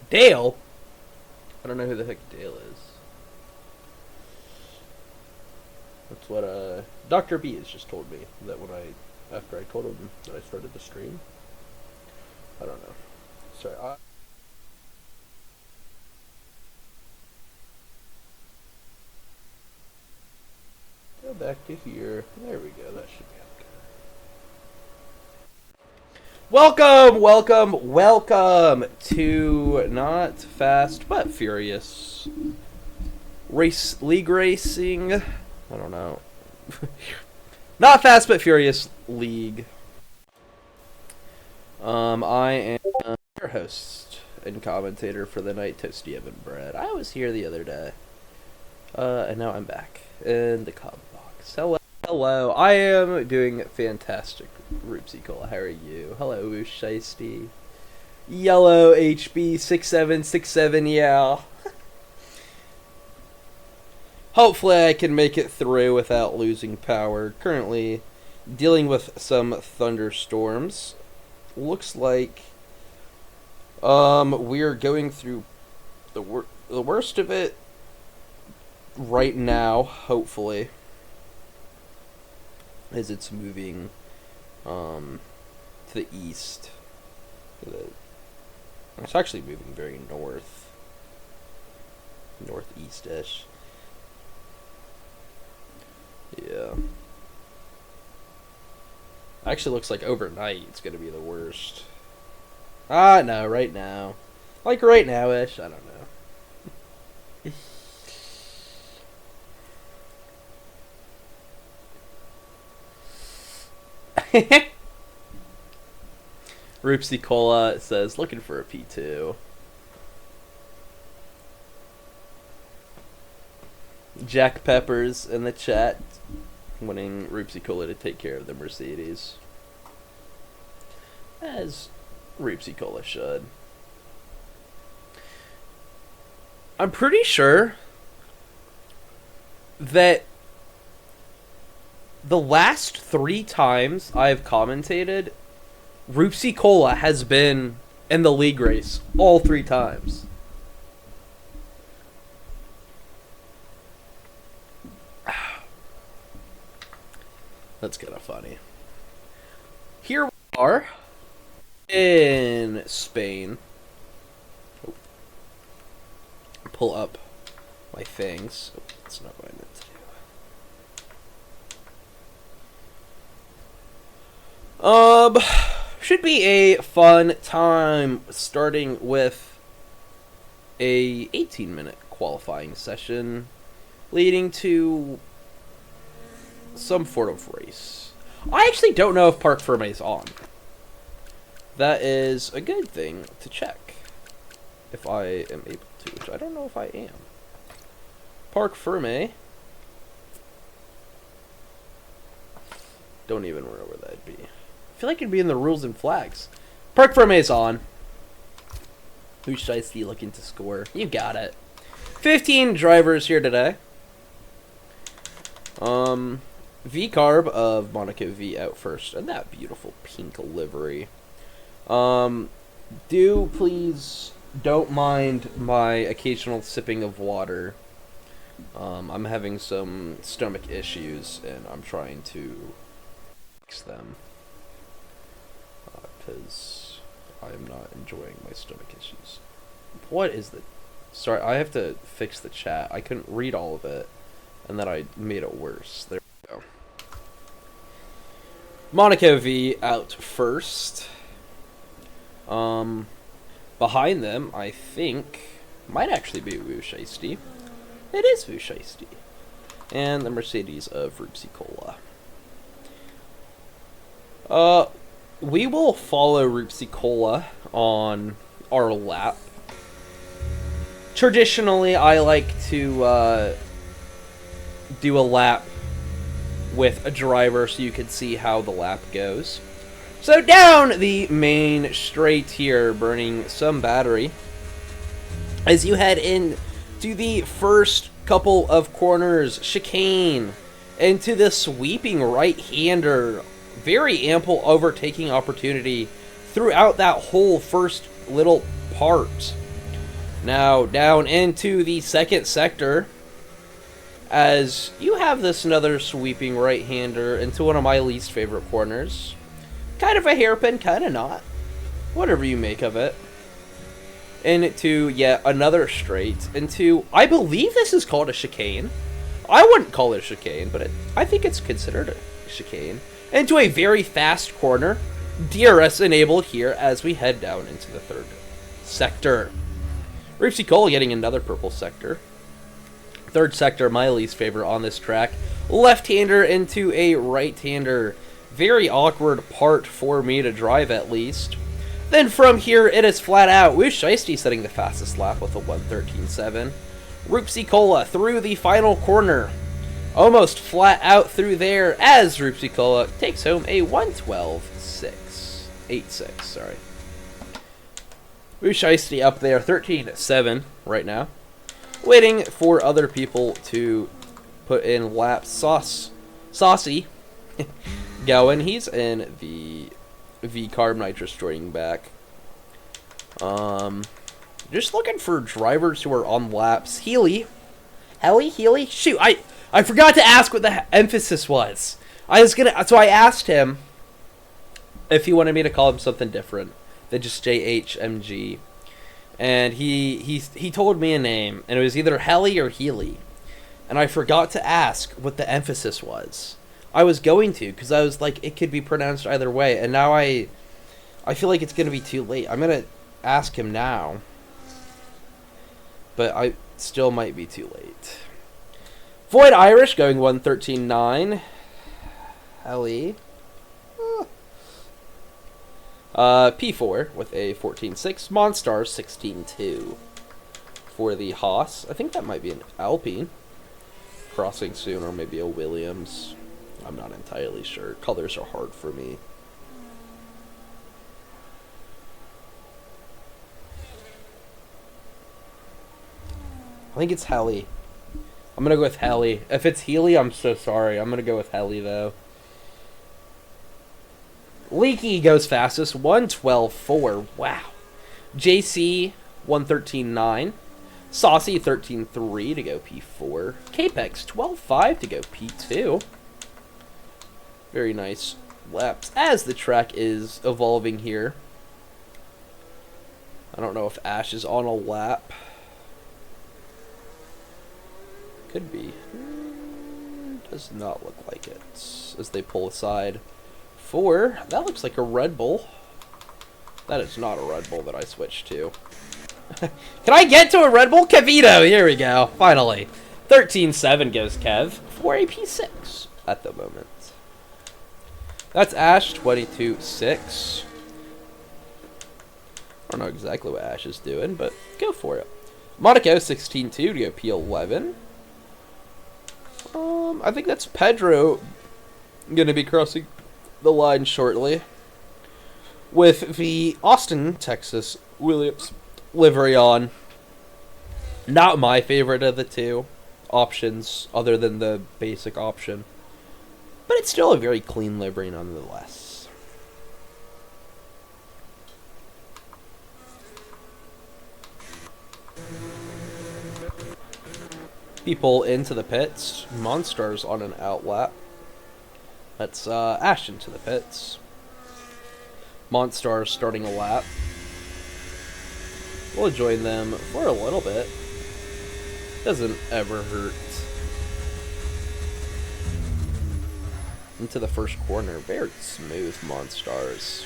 Dale? I don't know who the heck Dale is. That's what Dr. B has just told me that after I told him that I started the stream. I don't know. Sorry. Go back to here. There we go. That should be okay. Welcome to Not Fast but Furious League Racing. I don't know. Not Fast but Furious League. I am your host and commentator for the night, Toasty Evan Bread. I was here the other day. And now I'm back in the comment box. Hello. I am doing fantastic, Roopsy Cola. How are you? Hello, Shiesty. Yellow HB6767, yeah. Hopefully I can make it through without losing power. Currently dealing with some thunderstorms. Looks like we're going through the worst of it right now, hopefully, as it's moving to the east. It's actually moving very northeast-ish. Yeah. Actually looks like overnight it's gonna be the worst. No, right now. Like right now-ish, I don't know. Roopsy Cola says, looking for a P2. Jack Peppers in the chat, wanting Roopsy Cola to take care of the Mercedes. As Roopsy Cola should. I'm pretty sure that the last 3 times I've commentated, Roopsy Cola has been in the league race all 3 times. That's kind of funny. Here we are in Spain. Pull up my things. Oh, that's not what I meant to do. Should be a fun time, starting with a 18-minute qualifying session, leading to some sort of race. I actually don't know if Parc Fermé is on. That is a good thing to check, if I am able to, which I don't know if I am. Parc Fermé. Don't even remember where that'd be. I feel like it'd be in the rules and flags. Parc Fermé is on. Who should I see looking to score? You got it. 15 drivers here today. V-Carb of Monaco V out first. And that beautiful pink livery. Please don't mind my occasional sipping of water. I'm having some stomach issues and I'm trying to fix them. Because I am not enjoying my stomach issues. What is the... Sorry, I have to fix the chat. I couldn't read all of it. And then I made it worse. There we go. Monaco V out first. Behind them, I think, might actually be Wu Shiesty. It is Wu Shiesty. And the Mercedes of Roopsy Cola. We will follow Roopsy Cola on our lap. Traditionally, I like to do a lap with a driver so you can see how the lap goes. So down the main straight here, burning some battery. As you head in to the first couple of corners, chicane, into the sweeping right-hander. Very ample overtaking opportunity throughout that whole first little part. Now down into the second sector, as you have this another sweeping right-hander into one of my least favorite corners. Kind of a hairpin, kind of not. Whatever you make of it. Into yet another straight. Into, I believe this is called a chicane. I wouldn't call it a chicane, but I think it's considered a chicane. Into a very fast corner. DRS enabled here as we head down into the third sector. Ripsy Cole getting another purple sector. Third sector, my least favorite on this track. Left-hander into a right-hander. Very awkward part for me to drive, at least. Then from here, it is flat out. Wu Shiesty setting the fastest lap with a 1:13.7. Rupsi Cola through the final corner. Almost flat out through there as Rupsi Cola takes home a 1:12.6. Sorry. Wu Shiesty up there, 13.7 right now. Waiting for other people to put in laps. Saucy going. He's in the V-Carb Nitrous joining back. Just looking for drivers who are on laps. Healy? Shoot, I forgot to ask what the emphasis was. So I asked him if he wanted me to call him something different than just JHMG. And he told me a name, and it was either Helly or Healy. And I forgot to ask what the emphasis was. I was going to, because I was like, it could be pronounced either way. And now I feel like it's going to be too late. I'm going to ask him now. But I still might be too late. Void Irish going 1:13.9. Helly. P4 with a 14.6. Monstars 16.2 for the Haas. I think that might be an Alpine crossing soon, or maybe a Williams. I'm not entirely sure. Colors are hard for me. I think it's Helly. I'm going to go with Helly. If it's Healy, I'm so sorry. I'm going to go with Helly, though. Leaky goes fastest, 1:12.4. Wow. JC, 1:13.9. Saucy, 13.3 to go P4. Capex, 12.5 to go P2. Very nice laps as the track is evolving here. I don't know if Ash is on a lap. Could be. Does not look like it as they pull aside. 4. That looks like a Red Bull. That is not a Red Bull that I switched to. Can I get to a Red Bull? Kevito, here we go. Finally. 13.7 goes Kev for a P6 at the moment. That's Ash, 22.6. I don't know exactly what Ash is doing, but go for it. Monaco, 16.2 to go P11. I think that's Pedro going to be crossing the line shortly with the Austin, Texas Williams livery on. Not my favorite of the two options other than the basic option, but it's still a very clean livery nonetheless. People into the pits. Monsters on an outlap. That's Ash into the pits. Monstars starting a lap. We'll join them for a little bit. Doesn't ever hurt. Into the first corner. Very smooth, Monstars.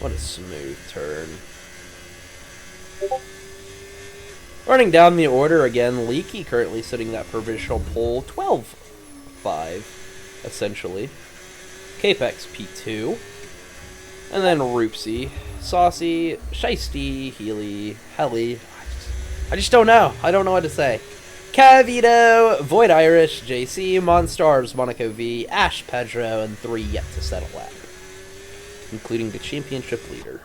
What a smooth turn. Running down the order again, Leaky currently sitting that provisional pole, 12.5, essentially. Capex, P2. And then Roopsy, Saucy, Shiesty, Healy, Helly. I just don't know. I don't know what to say. Cavito, Void Irish, JC, Monstars, Monaco V, Ash, Pedro, and 3 yet to settle lap, including the championship leader.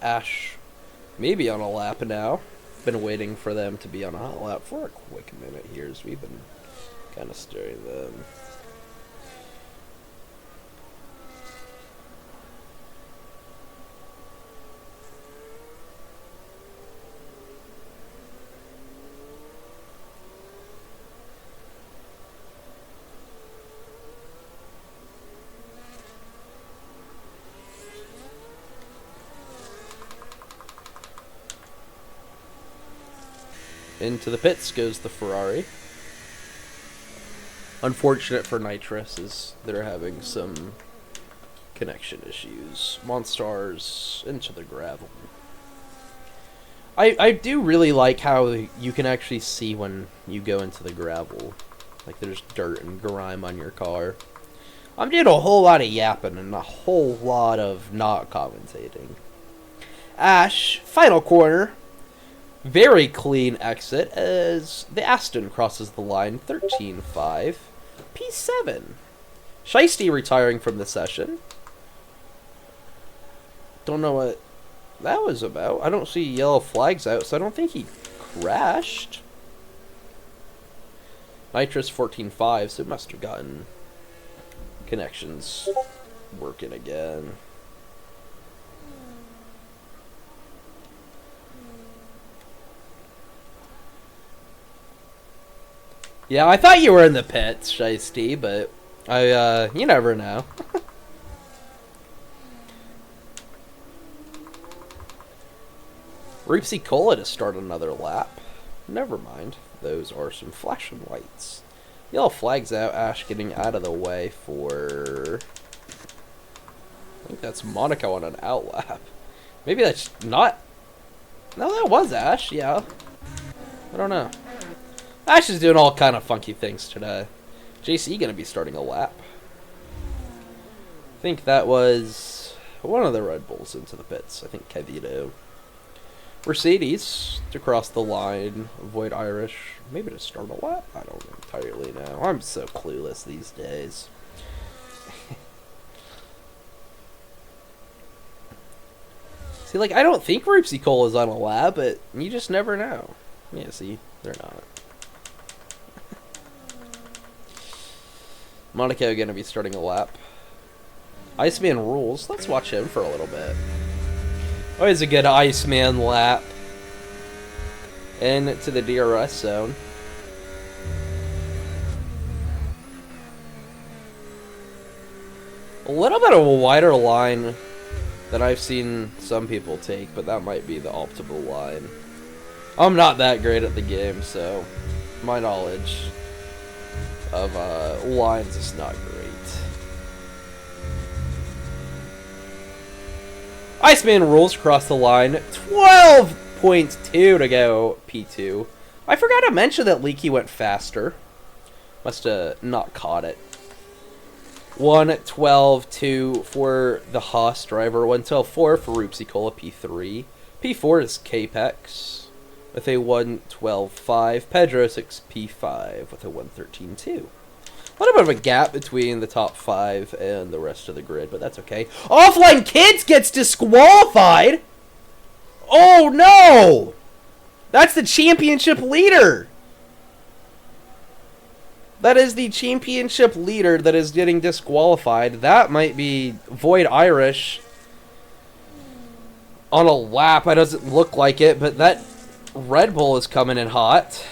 Ash maybe on a lap now. Been waiting for them to be on a hot lap for a quick minute here as we've been kind of stirring them. Into the pits goes the Ferrari. Unfortunate for Nitrous is they're having some connection issues. Monstars into the gravel. I do really like how you can actually see when you go into the gravel. Like there's dirt and grime on your car. I'm doing a whole lot of yapping and a whole lot of not commentating. Ash, final corner. Very clean exit as the Aston crosses the line. 13.5. P7. Shiesty retiring from the session. Don't know what that was about. I don't see yellow flags out, so I don't think he crashed. Nitrous 14.5, so it must have gotten connections working again. Yeah, I thought you were in the pits, Shiesty, but you never know. Reapsy Cola to start another lap. Never mind. Those are some flashing lights. Yellow flags out. Ash getting out of the way for... I think that's Monaco on an out lap. Maybe that's not... No, that was Ash, yeah. I don't know. Ash is doing all kind of funky things today. JC gonna be starting a lap. I think that was one of the Red Bulls into the pits. I think Kevito. Mercedes to cross the line, avoid Irish, maybe to start a lap? I don't entirely know. I'm so clueless these days. See, like, I don't think Reapsy Cole is on a lap, but you just never know. Yeah, see, they're not. Monaco gonna be starting a lap. Iceman rules. Let's watch him for a little bit. Always a good Iceman lap. Into the DRS zone. A little bit of a wider line than I've seen some people take, but that might be the optimal line. I'm not that great at the game, so my knowledge of lines is not great. Iceman rules across the line. 12.2 to go P2. I forgot to mention that Leaky went faster. Must have not caught it. 1:12.2 for the Haas driver. 1:12.4 for Roopsy Cola P3. P4 is Capex with a 1:12.5. Pedro 6P5 with a 1:13.2. A little bit of a gap between the top 5 and the rest of the grid, but that's okay. Offline Kids gets disqualified! Oh no! That's the championship leader! That is the championship leader that is getting disqualified. That might be Void Irish on a lap. It doesn't look like it, but that Red Bull is coming in hot.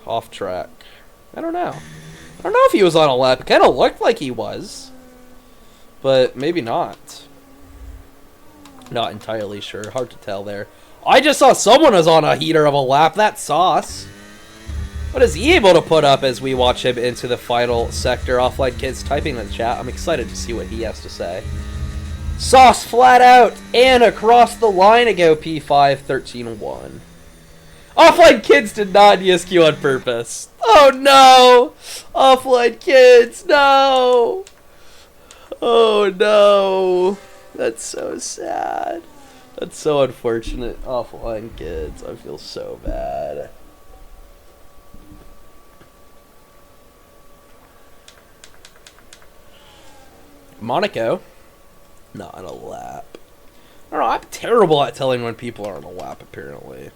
Off track. I don't know. I don't know if he was on a lap. It kind of looked like he was. But maybe not. Not entirely sure. Hard to tell there. I just saw someone was on a heater of a lap. That's Sauce. What is he able to put up as we watch him into the final sector? Offline Kids typing in the chat. I'm excited to see what he has to say. Sauce flat out and across the line to go P5 13-1. Offline Kids did not DSQ on purpose. Oh no! Offline Kids, no! Oh no! That's so sad. That's so unfortunate. Offline Kids, I feel so bad. Monaco, not on a lap. I don't know, I'm terrible at telling when people are on a lap, apparently.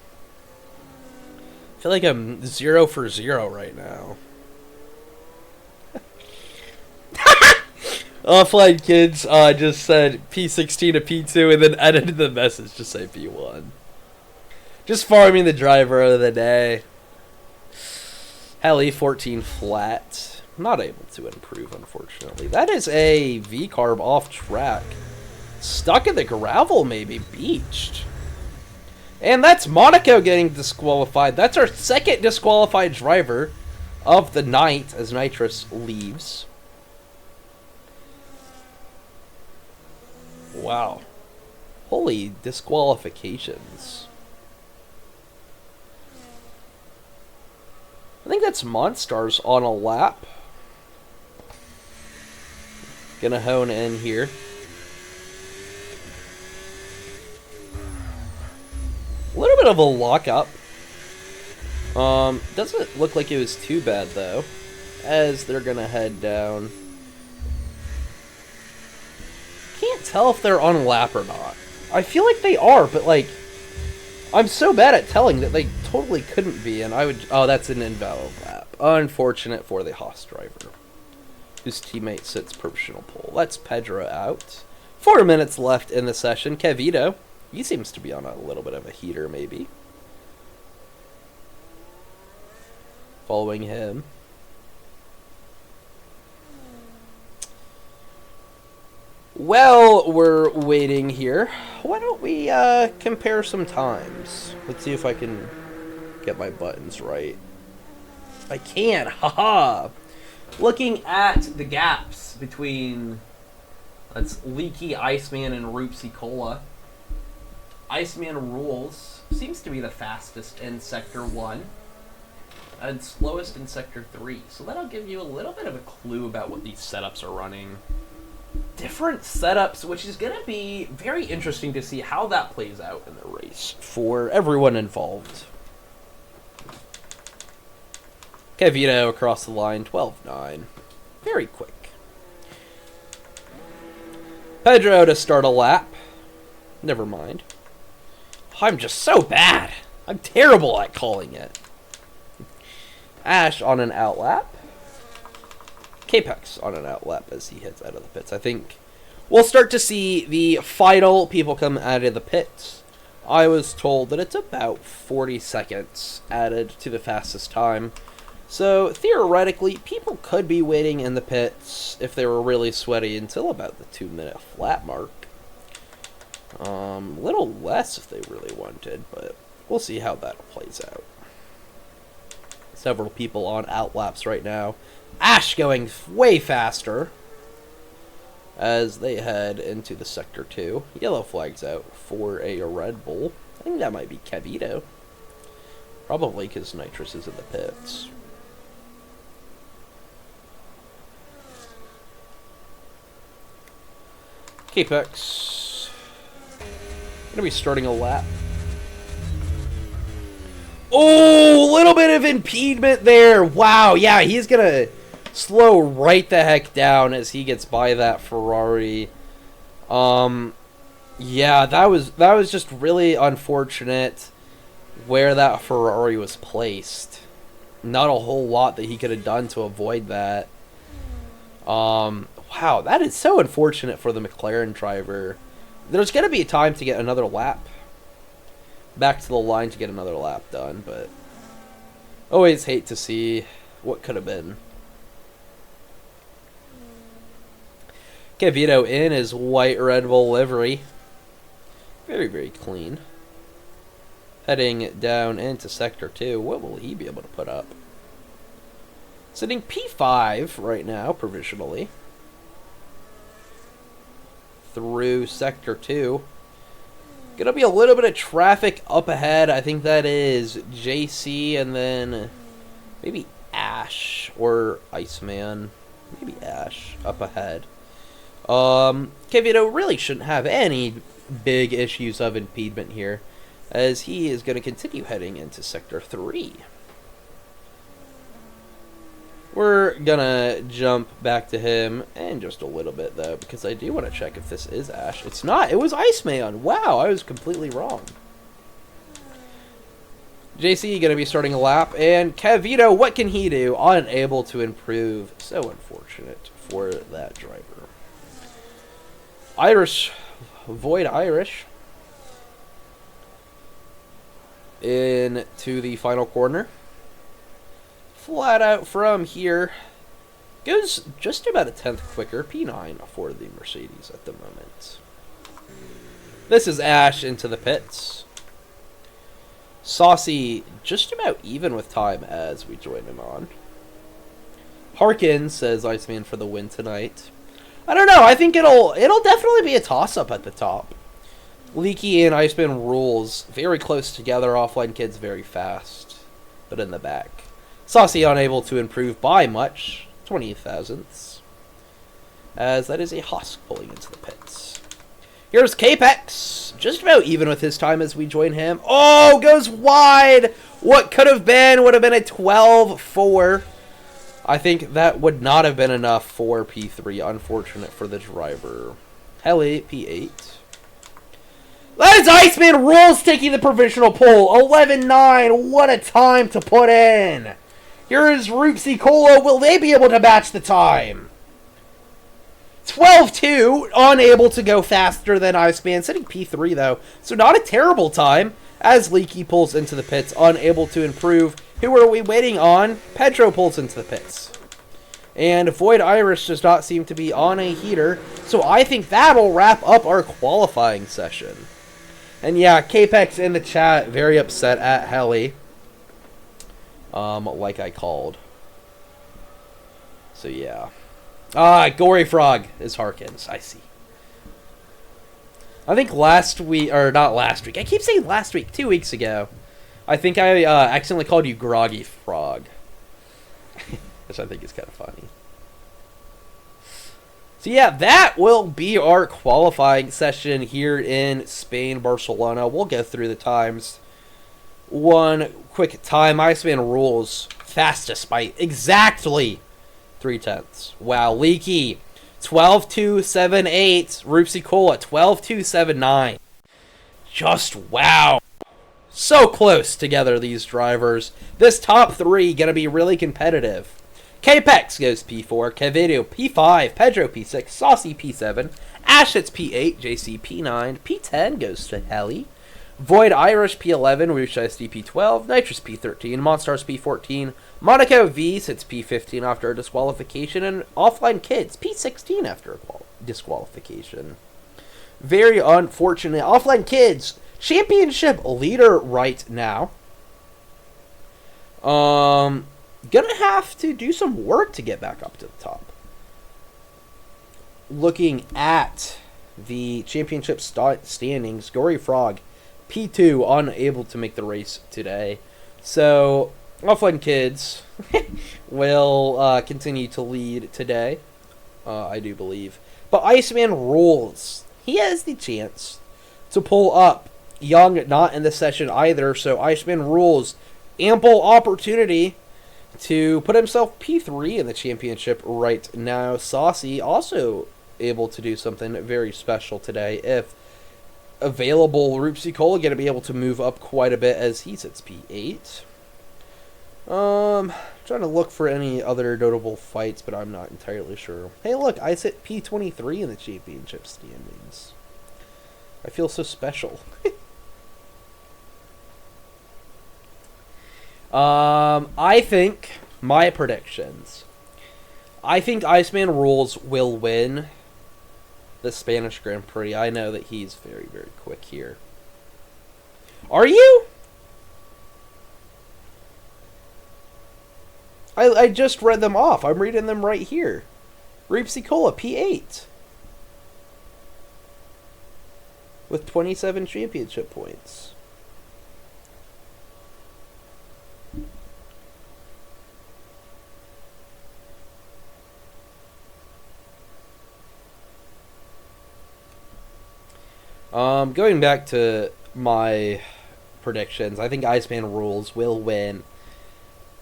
I feel like I'm 0 for 0 right now. Offline Kids just said P16 to P2 and then edited the message to say P1. Just farming the driver of the day. Heli 14 flat. Not able to improve, unfortunately. That is a V-carb off track. Stuck in the gravel, maybe. Beached. And that's Monaco getting disqualified. That's our second disqualified driver of the night as Nitrous leaves. Wow. Holy disqualifications. I think that's Monstars on a lap. Gonna hone in here. A little bit of a lockup. Doesn't look like it was too bad though, as they're gonna head down. Can't tell if they're on a lap or not. I feel like they are, but like, I'm so bad at telling that they totally couldn't be, and I would. Oh, that's an invalid lap. Unfortunate for the Haas driver, whose teammate sits provisional pole. That's Pedro out. 4 minutes left in the session. Kevito, he seems to be on a little bit of a heater, maybe. Following him. Well, we're waiting here. Why don't we compare some times? Let's see if I can get my buttons right. I can, haha! Looking at the gaps between, that's Leaky, Iceman, and Roopsy Cola. Iceman rules. Seems to be the fastest in Sector 1. And slowest in Sector 3. So that'll give you a little bit of a clue about what these setups are running. Different setups, which is going to be very interesting to see how that plays out in the race for everyone involved. Kevito across the line, 12-9. Very quick. Pedro to start a lap. Never mind. I'm just so bad. I'm terrible at calling it. Ash on an outlap. Capex on an outlap as he heads out of the pits. I think we'll start to see the final people come out of the pits. I was told that it's about 40 seconds added to the fastest time. So, theoretically, people could be waiting in the pits if they were really sweaty until about the 2-minute flat mark. A little less if they really wanted, but we'll see how that plays out. Several people on outlaps right now. Ash going way faster as they head into the Sector 2. Yellow flag's out for a Red Bull. I think that might be Kevito. Probably because Nitrous is in the pits. Capex. Gonna be starting a lap. Oh, a little bit of impediment there. Wow, yeah, he's gonna slow right the heck down as he gets by that Ferrari. Yeah, that was just really unfortunate where that Ferrari was placed. Not a whole lot that he could have done to avoid that. Wow, that is so unfortunate for the McLaren driver. There's going to be time to get another lap. Back to the line to get another lap done, but always hate to see what could have been. Kevito in his white Red Bull livery. Very, very clean. Heading down into Sector 2. What will he be able to put up? Sitting P5 right now, provisionally. Through Sector 2. Gonna be a little bit of traffic up ahead. I think that is JC and then maybe Ash or Iceman. Maybe Ash up ahead. Kevito really shouldn't have any big issues of impediment here, as he is going to continue heading into Sector 3. We're gonna jump back to him in just a little bit, though, because I do want to check if this is Ash. It's not. It was Iceman. Wow, I was completely wrong. JC gonna be starting a lap, and Kevito, what can he do? Unable to improve. So unfortunate for that driver. Irish, Void Irish, into the final corner. Flat out from here. Goes just about a tenth quicker. P9 for the Mercedes at the moment. This is Ash into the pits. Saucy just about even with time as we join him on. Harkin says Iceman for the win tonight. I don't know. I think it'll definitely be a toss-up at the top. Leaky and Iceman rules very close together. Offline Kids very fast, but in the back. Saucy unable to improve by much, 20 thousandths, as that is a Husk pulling into the pits. Here's Capex, just about even with his time as we join him. Oh, goes wide. What could have been would have been a 12-4. I think that would not have been enough for P3. Unfortunate for the driver. Heli, P8. That is Iceman Rules taking the provisional pole. 11-9. What a time to put in. Here is Roopsy Cola. Will they be able to match the time? 12-2. Unable to go faster than Iceman. Sitting P3, though. So not a terrible time. As Leaky pulls into the pits. Unable to improve. Who are we waiting on? Pedro pulls into the pits. And Void Irish does not seem to be on a heater. So I think that'll wrap up our qualifying session. And yeah, Capex in the chat, very upset at Heli. Like I called. So yeah. Gory Frog is Harkins. I see. I think last week, or not last week. I keep saying last week, 2 weeks ago. I think I accidentally called you Groggy Frog. Which I think is kind of funny. So yeah, that will be our qualifying session here in Spain, Barcelona. We'll go through the times. One quick time. Iceman rules fastest by exactly 0.3. Wow, Leaky 12.278. Roopsy Cola 12.279. Just wow. So close together, these drivers. This top three going to be really competitive. Capex goes P4, Kevido P5, Pedro P6, Saucy P7, Ashits P8, JC P9, P10 goes to Heli, Void Irish P11, Wushai P12, Nitrous P13, Monstars P14, Monaco V sits P15 after a disqualification, and Offline Kids P16 after a disqualification. Very unfortunate. Offline Kids, championship leader right now. Gonna have to do some work to get back up to the top. Looking at the championship standings, Gory Frog, P2, unable to make the race today. So, Offline Kids will continue to lead today, I do believe. But Iceman rules. He has the chance to pull up. Young not in the session either, so Iceman rules. Ample opportunity to put himself P3 in the championship right now. Saucy also able to do something very special today. If available, Roopsy Cola going to be able to move up quite a bit as he sits P8. Trying to look for any other notable fights, but I'm not entirely sure. Hey, look, I sit P23 in the championship standings. I feel so special. I think my predictions. I think Iceman Rules will win the Spanish Grand Prix. I know that he's very, very quick here. Are you? I just read them off. I'm reading them right here. Roopsy Cola, P8. With 27 championship points. Going back to my predictions, I think Iceman Rules will win.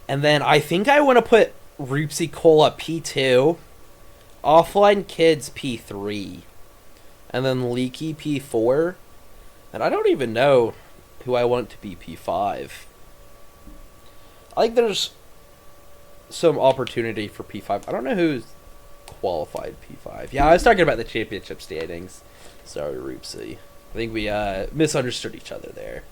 And then I think I want to put Roopsy Cola P2, Offline Kids P3, and then Leaky P4. And I don't even know who I want to be P5. I think there's some opportunity for P5. I don't know who's qualified P5. Yeah, I was talking about the championship standings. Sorry, Roopsy. I think we misunderstood each other there.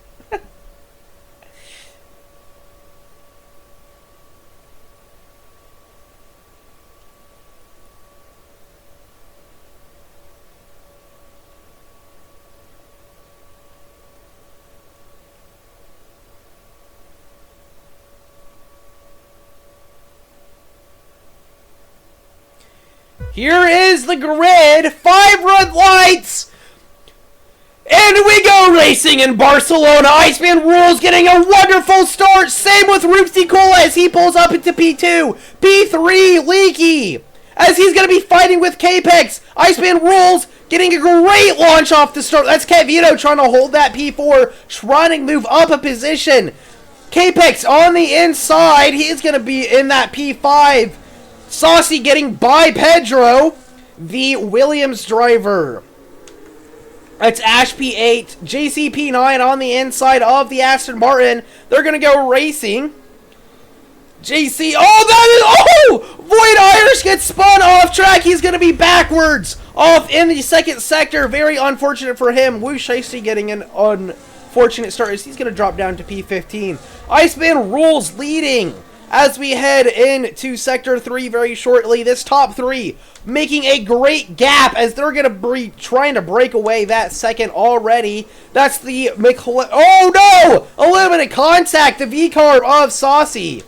Here is the grid. 5 red lights. And we go racing in Barcelona. Iceman Rules getting a wonderful start. Same with Roopsy Cola as he pulls up into P2. P3, Leaky. As he's going to be fighting with Capex. Iceman Rules getting a great launch off the start. That's Kevito trying to hold that P4. Trying to move up a position. Capex on the inside. He's going to be in that P5. Saucy getting by Pedro, the Williams driver. It's Ash P8, JC P9 on the inside of the Aston Martin. They're going to go racing. JC, Void Irish gets spun off track. He's going to be backwards off in the second sector. Very unfortunate for him. Wu Shiesty getting an unfortunate start as he's going to drop down to P15. Iceman Rules leading as we head into Sector 3 very shortly. This top 3 making a great gap as they're going to be trying to break away that second already. That's the oh no! Eliminate contact, the V-carb of Saucy.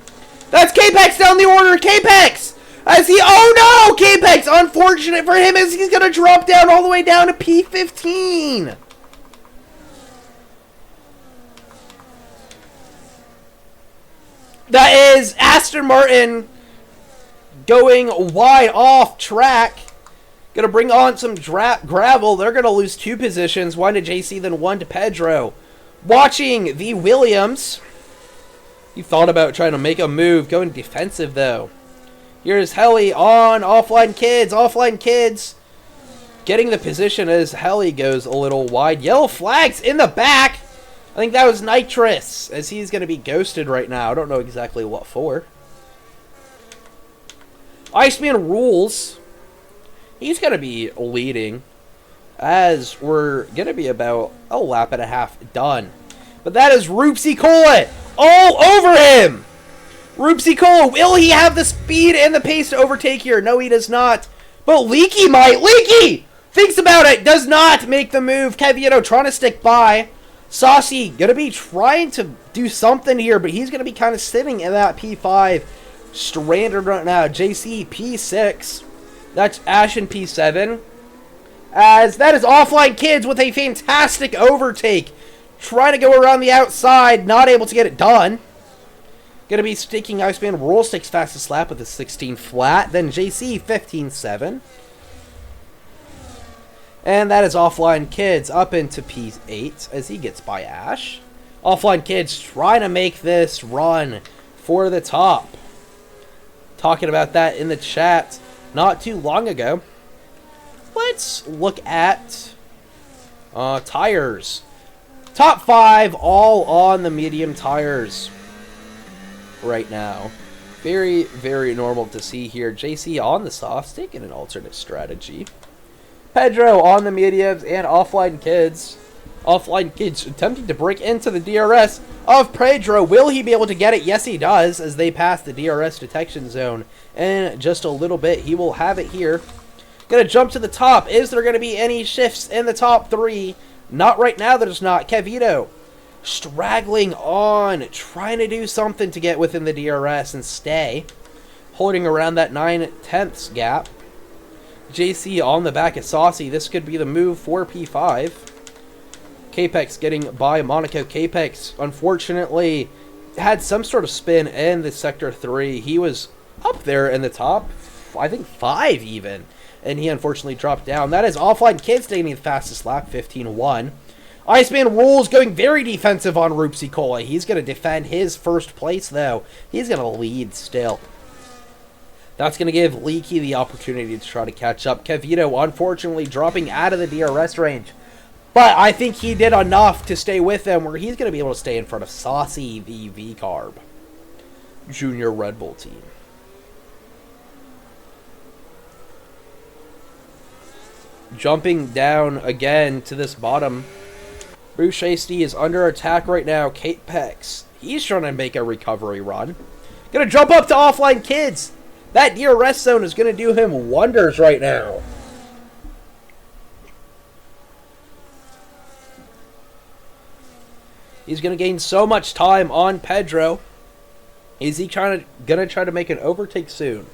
That's Capex down the order. Capex! As he, oh no! Capex, unfortunate for him as he's going to drop down all the way down to P15. That is Aston Martin going wide off track. Going to bring on some gravel. They're going to lose 2 positions. 1 to JC, then 1 to Pedro. Watching the Williams. He thought about trying to make a move. Going defensive, though. Here's Helly on Offline Kids. Offline Kids getting the position as Helly goes a little wide. Yellow flags in the back. I think that was Nitrous, as he's going to be ghosted right now. I don't know exactly what for. Iceman Rules. He's going to be leading, as we're going to be about a lap and a half done. But that is Roopsy Cola all over him. Roopsy Cola, will he have the speed and the pace to overtake here? No, he does not. But Leaky might. Leaky thinks about it. Does not make the move. Kevito trying to stick by. Saucy going to be trying to do something here, but he's going to be kind of sitting in that P5. Stranded right now. JC P6. That's Ashen P7. As that is Offline Kids with a fantastic overtake. Trying to go around the outside. Not able to get it done. Going to be sticking Iceman Roll Sticks fastest lap with a 16 flat. Then JC 15.7. And that is Offline Kids up into P8 as he gets by Ash. Offline Kids trying to make this run for the top. Talking about that in the chat not too long ago. Let's look at tires. Top 5 all on the medium tires right now. Very, very normal to see here. JC on the softs, taking an alternate strategy. Pedro on the mediums and Offline Kids. Offline Kids attempting to break into the DRS of Pedro. Will he be able to get it? Yes, he does, as they pass the DRS detection zone in just a little bit. He will have it here. Going to jump to the top. Is there going to be any shifts in the top 3? Not right now, there's not. Kevito straggling on, trying to do something to get within the DRS and stay. Holding around that 9/10ths gap. JC on the back of Saucy. This could be the move for P5. Capex getting by Monaco. Capex, unfortunately, had some sort of spin in the Sector 3. He was up there in the top, I think 5 even, and he unfortunately dropped down. That is Offline Kids taking the fastest lap, 15.1. Iceman Rules going very defensive on Roopsy Cola. He's going to defend his first place, though. He's going to lead still. That's going to give Leaky the opportunity to try to catch up. Kevito, unfortunately, dropping out of the DRS range. But I think he did enough to stay with them where he's going to be able to stay in front of Saucy, the V-Carb Junior Red Bull team. Jumping down again to this bottom. Bruce Shasty is under attack right now. Capex, he's trying to make a recovery run. Going to jump up to Offline Kids. That DRS zone is going to do him wonders right now. He's going to gain so much time on Pedro. Is he going to try to make an overtake soon?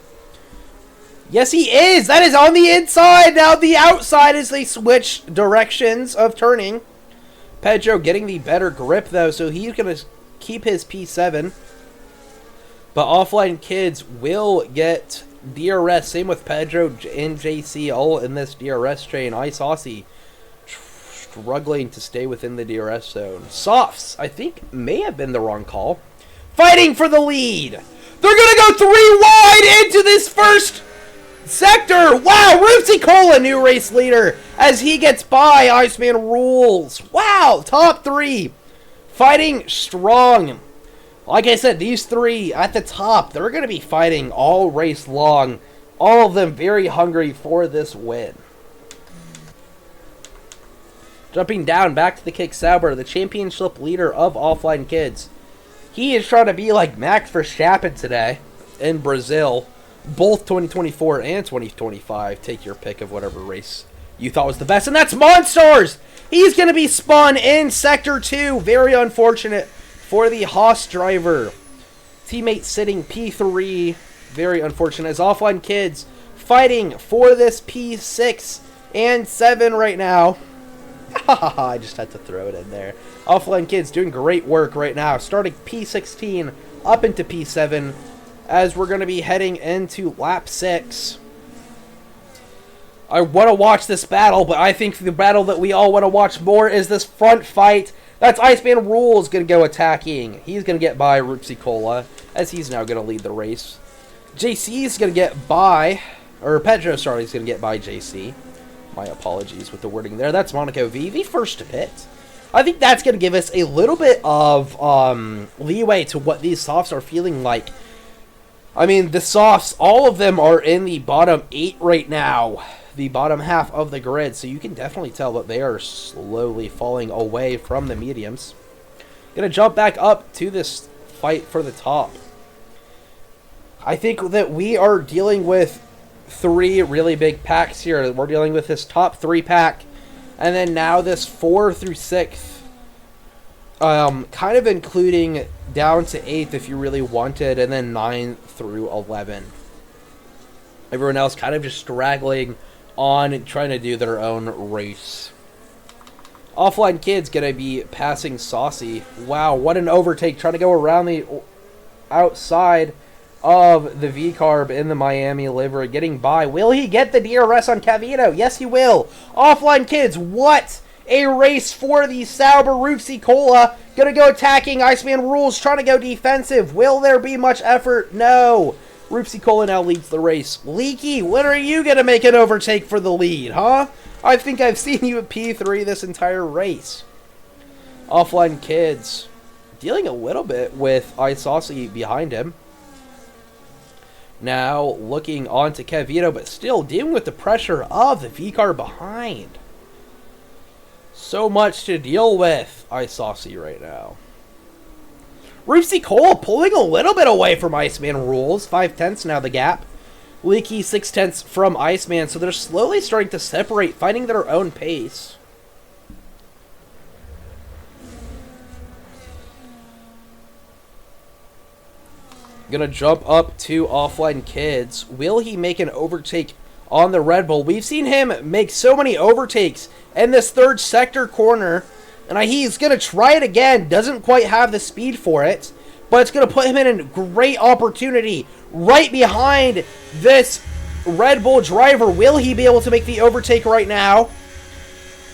Yes, he is. That is on the inside. Now the outside as they switch directions of turning. Pedro getting the better grip, though, so he's going to keep his P7. But Offline Kids will get DRS. Same with Pedro and JC, all in this DRS train. Ice Aussie struggling to stay within the DRS zone. Softs, I think, may have been the wrong call. Fighting for the lead. They're going to go 3 wide into this first sector. Wow, Roopsy Cola, new race leader, as he gets by Iceman Rules. Wow, top 3. Fighting strong. Like I said, these 3 at the top, they're going to be fighting all race long. All of them very hungry for this win. Jumping down, back to the Kick Sauber, the championship leader of Offline Kids. He is trying to be like Max Verstappen today in Brazil. Both 2024 and 2025. Take your pick of whatever race you thought was the best. And that's Monstars! He's going to be spun in Sector 2. Very unfortunate for the Haas driver. Teammate sitting P3. Very unfortunate as Offline Kids fighting for this P6 and 7 right now. I just had to throw it in there. Offline Kids doing great work right now. Starting P16 up into P7 as we're going to be heading into lap 6. I want to watch this battle, but I think the battle that we all want to watch more is this front fight. That's Iceman Rules going to go attacking. He's going to get by Roopsy Cola as he's now going to lead the race. JC is going to get by, or Pedro, sorry, is going to get by JC. My apologies with the wording there. That's Monaco V, the first to pit. I think that's going to give us a little bit of leeway to what these softs are feeling like. I mean, the softs, all of them are in the bottom 8 right now. The bottom half of the grid. So you can definitely tell that they are slowly falling away from the mediums. Going to jump back up to this fight for the top. I think that we are dealing with 3 really big packs here. We're dealing with this top 3 pack. And then now this 4 through 6th. Kind of including down to 8th if you really wanted. And then 9 through 11. Everyone else kind of just straggling on trying to do their own race. Offline Kids going to be passing Saucy. Wow, what an overtake. Trying to go around the outside of the V-Carb in the Miami livery. Getting by. Will he get the DRS on Cavito? Yes, he will. Offline Kids, what a race for the Sauber. Roopsy Cola going to go attacking. Iceman Rules trying to go defensive. Will there be much effort? No. Roopsy Cola now leads the race. Leaky, when are you going to make an overtake for the lead, huh? I think I've seen you at P3 this entire race. Offline Kids dealing a little bit with Isaucy behind him. Now looking on to Cavito, but still dealing with the pressure of the V-Car behind. So much to deal with, Isaucy right now. Roopsy Cola pulling a little bit away from Iceman Rules. 5/10 now the gap. Leaky 6/10 from Iceman, so they're slowly starting to separate, finding their own pace. Gonna jump up to Offline Kids. Will he make an overtake on the Red Bull? We've seen him make so many overtakes in this 3rd sector corner. And he's going to try it again. Doesn't quite have the speed for it. But it's going to put him in a great opportunity right behind this Red Bull driver. Will he be able to make the overtake right now?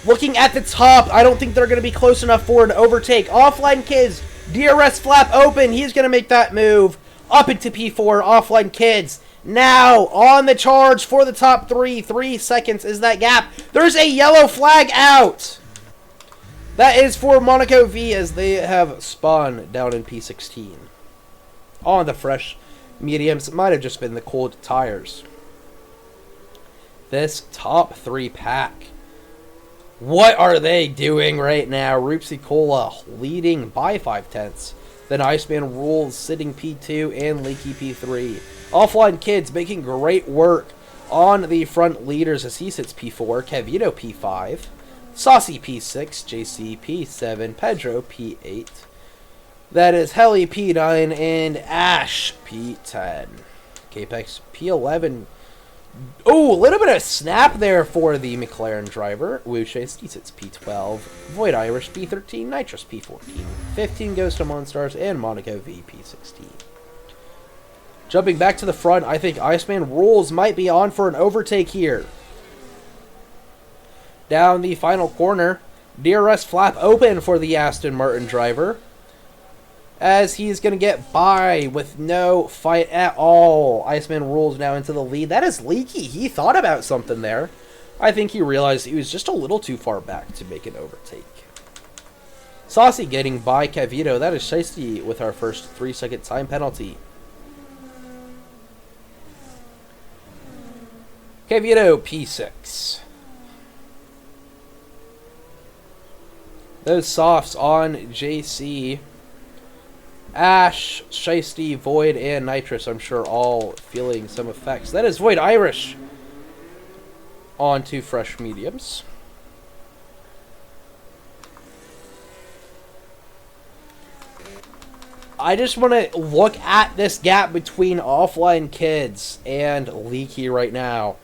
Looking at the top, I don't think they're going to be close enough for an overtake. Offline Kids, DRS flap open. He's going to make that move up into P4. Offline Kids now on the charge for the top 3. 3 seconds is that gap. There's a yellow flag out. That is for Monaco V as they have spun down in P16. On the fresh mediums. It might have just been the cold tires. This top 3 pack. What are they doing right now? Roopsy Cola leading by 5/10. Then Iceman Rules sitting P2 and Leaky P3. Offline Kids making great work on the front leaders as he sits P4. Cavito P5. Saucy P6, JC P7, Pedro P8. That is Heli P9 and Ash P10. Capex P11 Oh, a little bit of snap there for the McLaren driver. Wu Shiesty sits P12. Void Irish P13. Nitrous P14. 15 goes to Monstars and Monaco V P16. Jumping back to the front, I think Iceman Rules might be on for an overtake here. Down the final corner, DRS flap open for the Aston Martin driver, as he's going to get by with no fight at all. Iceman Rules now into the lead. That is Leaky. He thought about something there. I think he realized he was just a little too far back to make an overtake. Saucy getting by Cavito. That is Shiesty with our first 3-second time penalty. Cavito P6. Those softs on JC. Ash, Shiesty, Void, and Nitrous, I'm sure, all feeling some effects. That is Void Irish on to fresh mediums. I just want to look at this gap between Offline Kids and Leaky right now.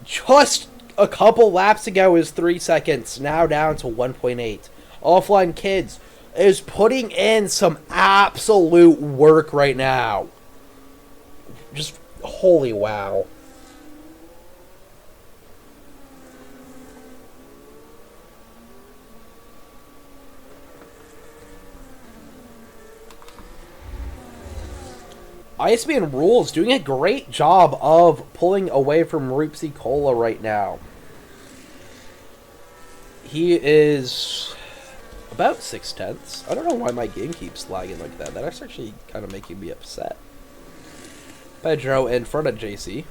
Just a couple laps ago was 3 seconds, now down to 1.8. Offline Kids is putting in some absolute work right now. Just holy wow. Iceman Rules doing a great job of pulling away from Roopsy Cola right now. He is about 6/10. I don't know why my game keeps lagging like that. That's actually kind of making me upset. Pedro in front of JC.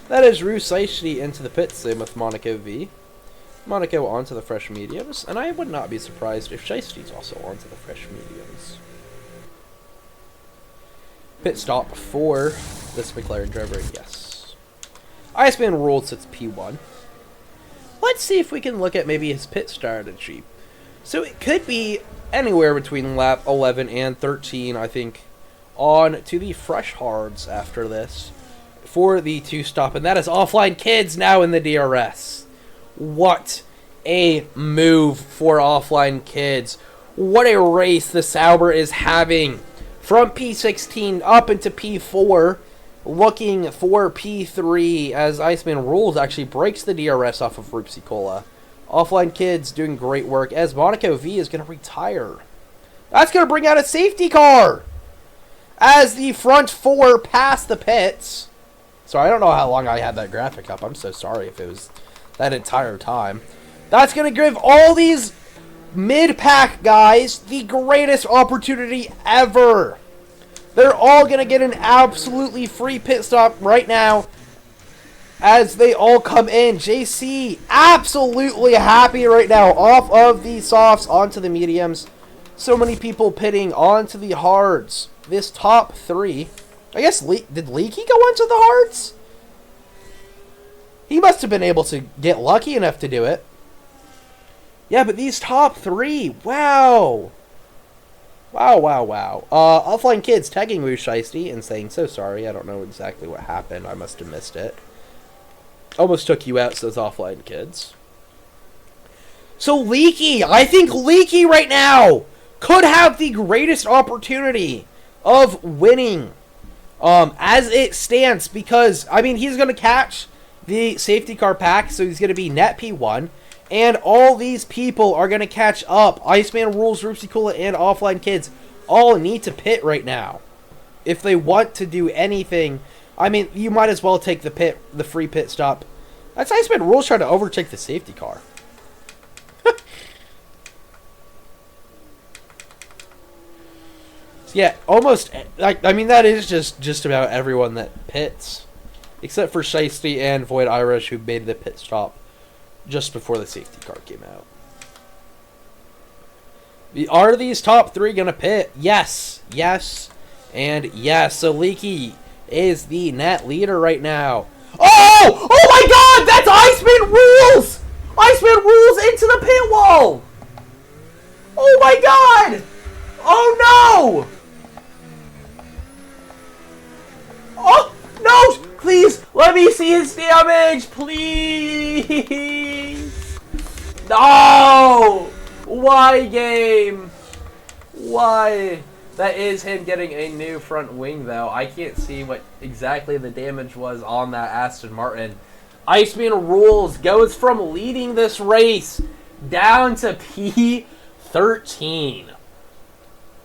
That is Ru Shiesty into the pit sim with Monaco V. Monaco onto the fresh mediums. And I would not be surprised if Shiesty's also onto the fresh mediums. Pit stop for this McLaren driver, yes. Iceman Rules sits P1. Let's see if we can look at maybe his pit strategy. So it could be anywhere between lap 11 and 13, I think, on to the fresh hards after this for the 2-stop. And that is Offline Kids now in the DRS. What a move for Offline Kids. What a race the Sauber is having. From P16 up into P4, looking for P3 as Iceman Rules actually breaks the DRS off of Roopsy Cola. Offline Kids doing great work as Monaco V is going to retire. That's going to bring out a safety car as the front 4 pass the pits. Sorry, I don't know how long I had that graphic up. I'm so sorry if it was that entire time. That's going to give all these mid-pack guys the greatest opportunity ever. They're all going to get an absolutely free pit stop right now as they all come in. JC absolutely happy right now off of the softs onto the mediums. So many people pitting onto the hards. This top 3. I guess, did Leaky go onto the hards? He must have been able to get lucky enough to do it. Yeah, but these top 3, wow. Wow. Offline Kids tagging Wu Shiesty and saying, so sorry, I don't know exactly what happened. I must have missed it. Almost took you out, says Offline Kids. So Leaky, I think Leaky right now could have the greatest opportunity of winning as it stands. Because, I mean, he's going to catch the safety car pack, so he's going to be net P1. And all these people are going to catch up. Iceman Rules, Roopsy Cola, and Offline Kids all need to pit right now. If they want to do anything. I mean, you might as well take the free pit stop. That's Iceman Rules trying to overtake the safety car. Yeah, almost. I mean, that is just about everyone that pits. Except for Shiesty and Void Irish, who made the pit stop just before the safety car came out. Are these top 3 going to pit? Yes, and yes. So Leaky is the net leader right now. Oh! Oh my god! That's Iceman Rules! Iceman Rules into the pit wall! Oh my god! Oh no! Oh, no! Please! see his damage, please. No! Why, game? Why? That is him getting a new front wing, though. I can't see what exactly the damage was on that Aston Martin. Iceman Rules goes from leading this race down to P13.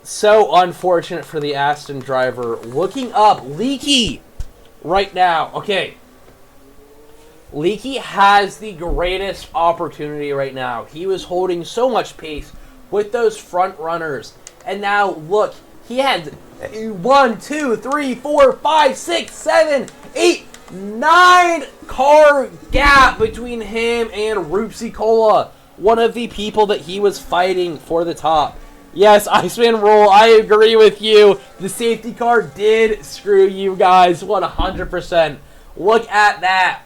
So unfortunate for the Aston driver. Looking up, Leaky right now. Okay. Leaky has the greatest opportunity right now. He was holding so much pace with those front runners. And now, look, he had 1, 2, 3, 4, 5, 6, 7, 8, 9 car gap between him and Rupsi Cola, one of the people that he was fighting for the top. Yes, Iceman Rule, I agree with you. The safety car did screw you guys 100%. Look at that.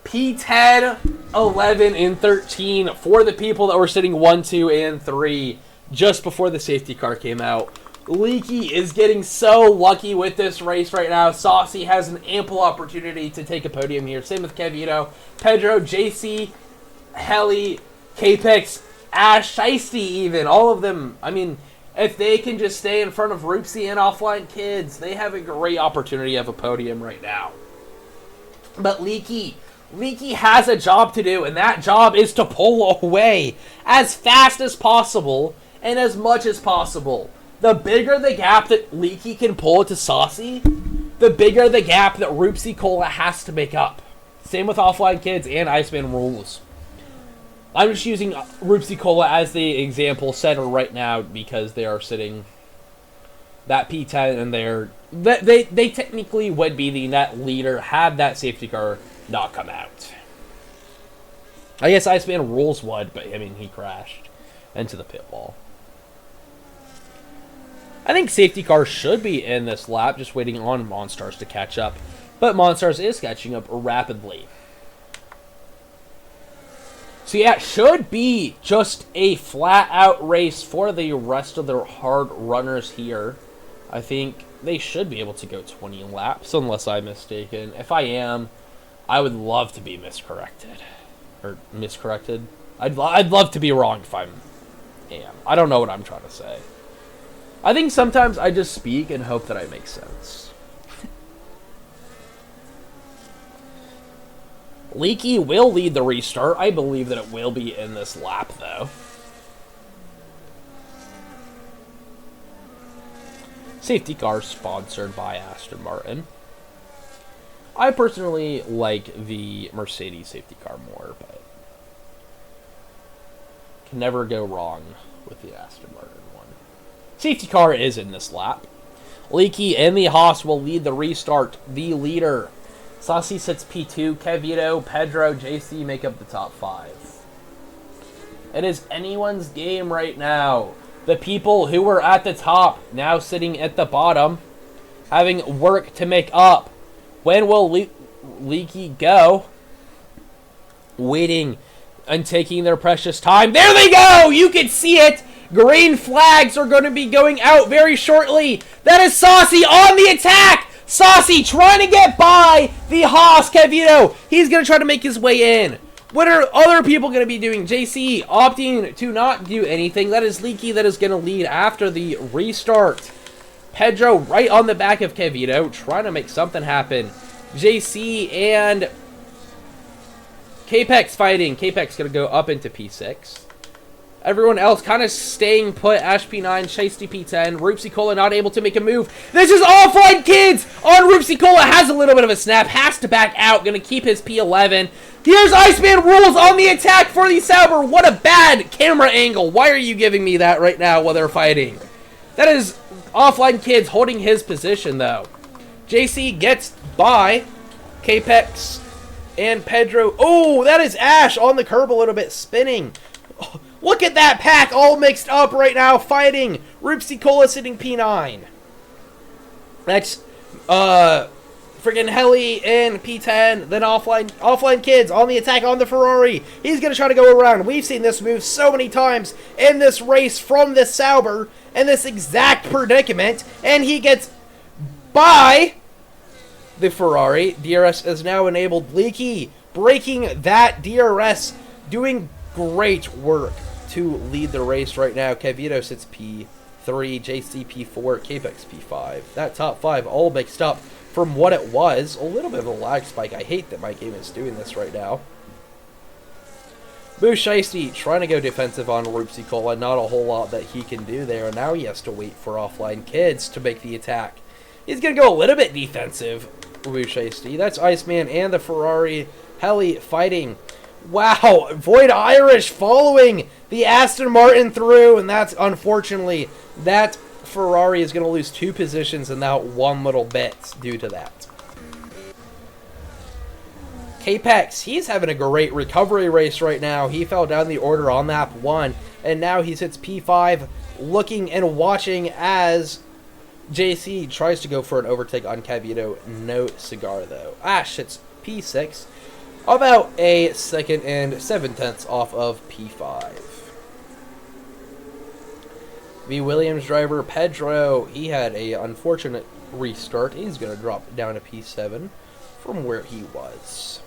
P10, 11, and 13 for the people that were sitting 1, 2, and 3 just before the safety car came out. Leaky is getting so lucky with this race right now. Saucy has an ample opportunity to take a podium here. Same with Kevito, Pedro, JC, Heli, Capex, Ash, Shiesty even. All of them. I mean, if they can just stay in front of Rupsi and Offline Kids, they have a great opportunity of a podium right now. But Leaky has a job to do, and that job is to pull away as fast as possible and as much as possible. The bigger the gap that Leaky can pull to Saucy, the bigger the gap that Rupsi Cola has to make up. Same with Offline Kids and Iceman Rules. I'm just using Rupsi Cola as the example center right now because they are sitting that P10 and they technically would be the net leader had that safety car not come out. I guess Iceman Rules would, but I mean he crashed into the pit wall. I think safety cars should be in this lap, just waiting on Monstars to catch up. But Monstars is catching up rapidly. So yeah, it should be just a flat-out race for the rest of the hard runners here. I think they should be able to go 20 laps, unless I'm mistaken. If I am, I would love to be miscorrected. Or miscorrected? I'd love to be wrong if I am. I don't know what I'm trying to say. I think sometimes I just speak and hope that I make sense. Leaky will lead the restart. I believe that it will be in this lap, though. Safety car sponsored by Aston Martin. I personally like the Mercedes safety car more, but can never go wrong with the Aston Martin one. Safety car is in this lap. Leaky and the Haas will lead the restart. The leader, Saucy, sits P2. Kevito, Pedro, JC make up the top 5. It is anyone's game right now. The people who were at the top now sitting at the bottom, having work to make up. When will Leaky go? Waiting and taking their precious time. There they go! You can see it! Green flags are going to be going out very shortly. That is Saucy on the attack! Saucy trying to get by the Haas Kevito. He's going to try to make his way in. What are other people going to be doing? JC opting to not do anything. That is Leaky that is going to lead after the restart. Pedro right on the back of Kevito, trying to make something happen. JC and Capex fighting. Capex going to go up into P6. Everyone else kind of staying put. Ash P9, Shiesty P10. Rupsi Cola not able to make a move. This is Offline Kids on Rupsi Cola. Has a little bit of a snap. Has to back out. Going to keep his P11. Here's Iceman Rules on the attack for the Sauber. What a bad camera angle. Why are you giving me that right now while they're fighting? That is Offline Kids holding his position, though. JC gets by Capex and Pedro. Oh, that is Ash on the curb a little bit, spinning. Oh, look at that pack all mixed up right now, fighting. Rupsi Cola sitting P9. That's friggin' Heli in P10. Then offline Kids on the attack on the Ferrari. He's going to try to go around. We've seen this move so many times in this race from this Sauber in this exact predicament. And he gets by the Ferrari. DRS is now enabled. Leaky breaking that DRS, doing great work to lead the race right now. Kevito sits P3, JC P4, Capex P5. That top 5 all mixed up from what it was. A little bit of a lag spike. I hate that my game is doing this right now. Boo Shiesty trying to go defensive on Roopsy Cola. Not a whole lot that he can do there. And now he has to wait for Offline Kids to make the attack. He's going to go a little bit defensive, Boo Shiesty. That's Iceman and the Ferrari Heli fighting. Wow, Void Irish following the Aston Martin through. And that's, unfortunately, that Ferrari is going to lose 2 positions in that one little bit due to that. Capex, he's having a great recovery race right now. He fell down the order on lap 1, and now he sits P5, looking and watching as JC tries to go for an overtake on Cavito. No cigar, though. Ash sits P6, about a second and 7/10 off of P5. The Williams driver, Pedro, he had a unfortunate restart. He's going to drop down to P7 from where he was.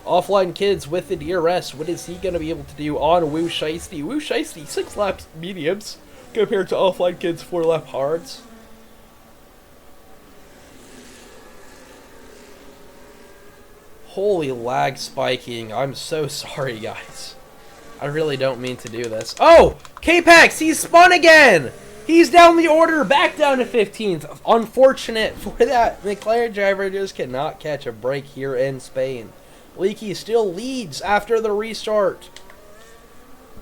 Offline Kids with the DRS. What is he going to be able to do on Woo Shiesty? Woo Shiesty, 6 laps mediums compared to Offline Kids 4 lap hards. Holy lag spiking. I'm so sorry, guys. I really don't mean to do this. Oh! Capex, he's spun again! He's down the order, back down to 15th. Unfortunate for that. McLaren driver just cannot catch a break here in Spain. Leaky still leads after the restart.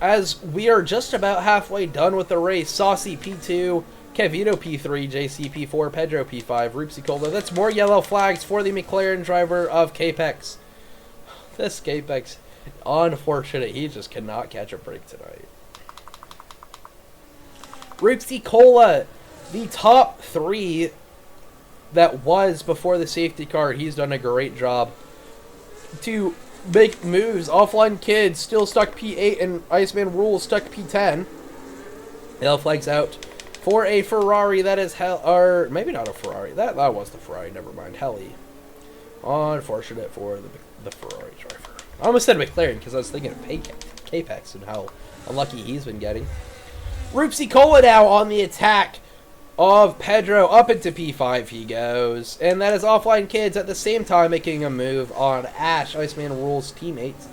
As we are just about halfway done with the race. Saucy P2, Kevito P3, JC P4, Pedro P5, Roopsy Cola. That's more yellow flags for the McLaren driver of Capex. This Capex, unfortunate. He just cannot catch a break tonight. Roopsy Cola, the top 3 that was before the safety car. He's done a great job to make moves. Offline Kids still stuck P8 and Iceman Rules stuck P10. Yellow flags out for a Ferrari. That is or maybe not a Ferrari. That was the Ferrari. Never mind. Heli. Unfortunate for the Ferrari driver. I almost said McLaren because I was thinking of Capex and how unlucky he's been getting. Roopsy Cola now on the attack of Pedro. Up into P5 he goes. And that is Offline Kids at the same time making a move on Ash, Iceman Rules teammates,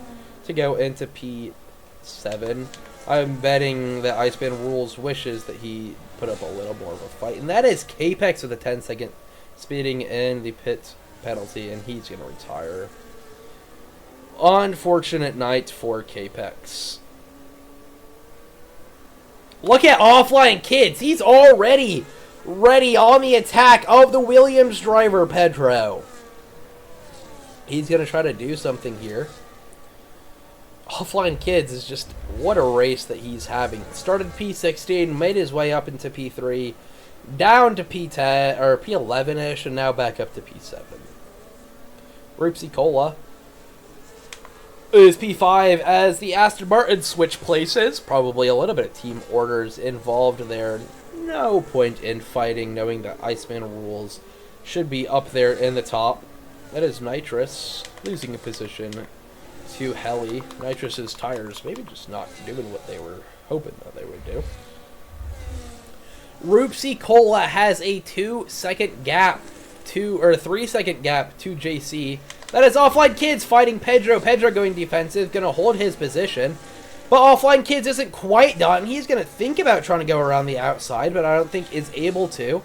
to go into P7. I'm betting that Iceman Rules wishes that he put up a little more of a fight. And that is Capex with a 10-second speeding in the pit penalty, and he's going to retire. Unfortunate night for Capex. Look at Offline Kids. He's already ready on the attack of the Williams driver, Pedro. He's going to try to do something here. Offline Kids is just, what a race that he's having. Started P16, made his way up into P3, down to P10, or P11-ish, and now back up to P7. Roopsy Cola is P5 as the Aston Martin switch places. Probably a little bit of team orders involved there. No point in fighting, knowing that Iceman Rules should be up there in the top. That is Nitrous losing a position to Heli. Nitrous's tires maybe just not doing what they were hoping that they would do. Roopsy Cola has a 2-second gap to, or 3-second gap to JC. That is Offline Kids fighting Pedro. Pedro going defensive, going to hold his position. But Offline Kids isn't quite done. He's going to think about trying to go around the outside, but I don't think is able to.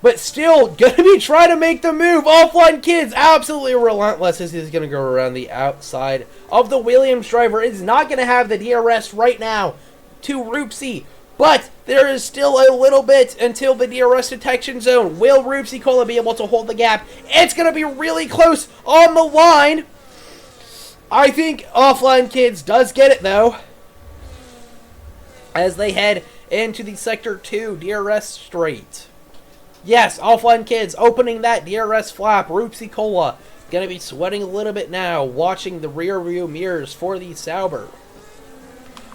But still, going to be trying to make the move. Offline Kids, absolutely relentless as he's going to go around the outside of the Williams driver. Is not going to have the DRS right now to Roopsy. But there is still a little bit until the DRS detection zone. Will Roopsy Cola be able to hold the gap? It's going to be really close on the line. I think Offline Kids does get it, though, as they head into the Sector 2 DRS straight. Yes, Offline Kids opening that DRS flap. Roopsy Cola going to be sweating a little bit now, watching the rear view mirrors for the Sauber.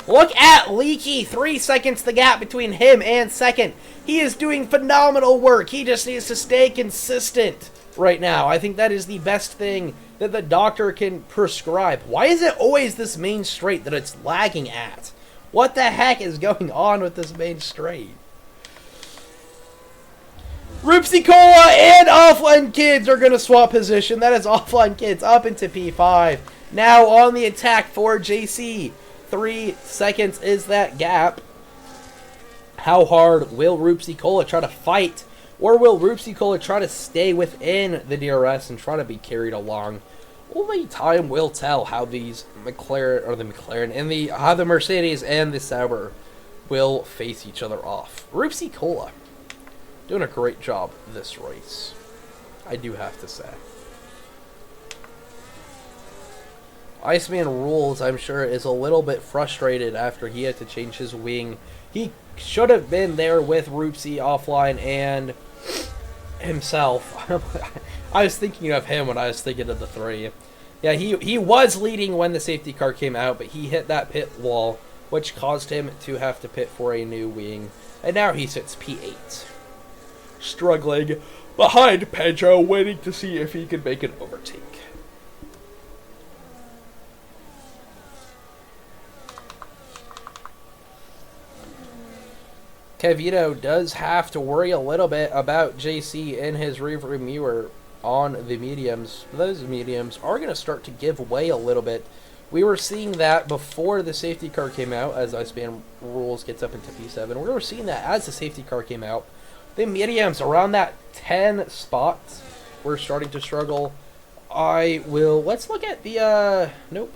Look at Leaky. 3 seconds the gap between him and second. He is doing phenomenal work. He just needs to stay consistent right now. I think that is the best thing that the doctor can prescribe. Why is it always this main straight that it's lagging at? What the heck is going on with this main straight? Roopsy Cola and Offline Kids are going to swap position. That is Offline Kids up into P5. Now on the attack for JC. 3 seconds is that gap. How hard will Roopsy Cola try to fight? Or will Roopsy Cola try to stay within the DRS and try to be carried along? Only time will tell how these how the Mercedes and the Sauber will face each other off. Roopsy Cola doing a great job this race, I do have to say. Iceman Rules, I'm sure, is a little bit frustrated after he had to change his wing. He should have been there with Roopsy offline and himself. I was thinking of him when I was thinking of the 3. Yeah, he was leading when the safety car came out, but he hit that pit wall, which caused him to have to pit for a new wing. And now he sits P8. Struggling behind Pedro, waiting to see if he could make an overtake. Kevito does have to worry a little bit about JC in his rearview mirror on the mediums. Those mediums are going to start to give way a little bit. We were seeing that before the safety car came out, as Iceman Rules gets up into P7. We were seeing that as the safety car came out. The mediums around that 10 spots were starting to struggle. Let's look at the, nope.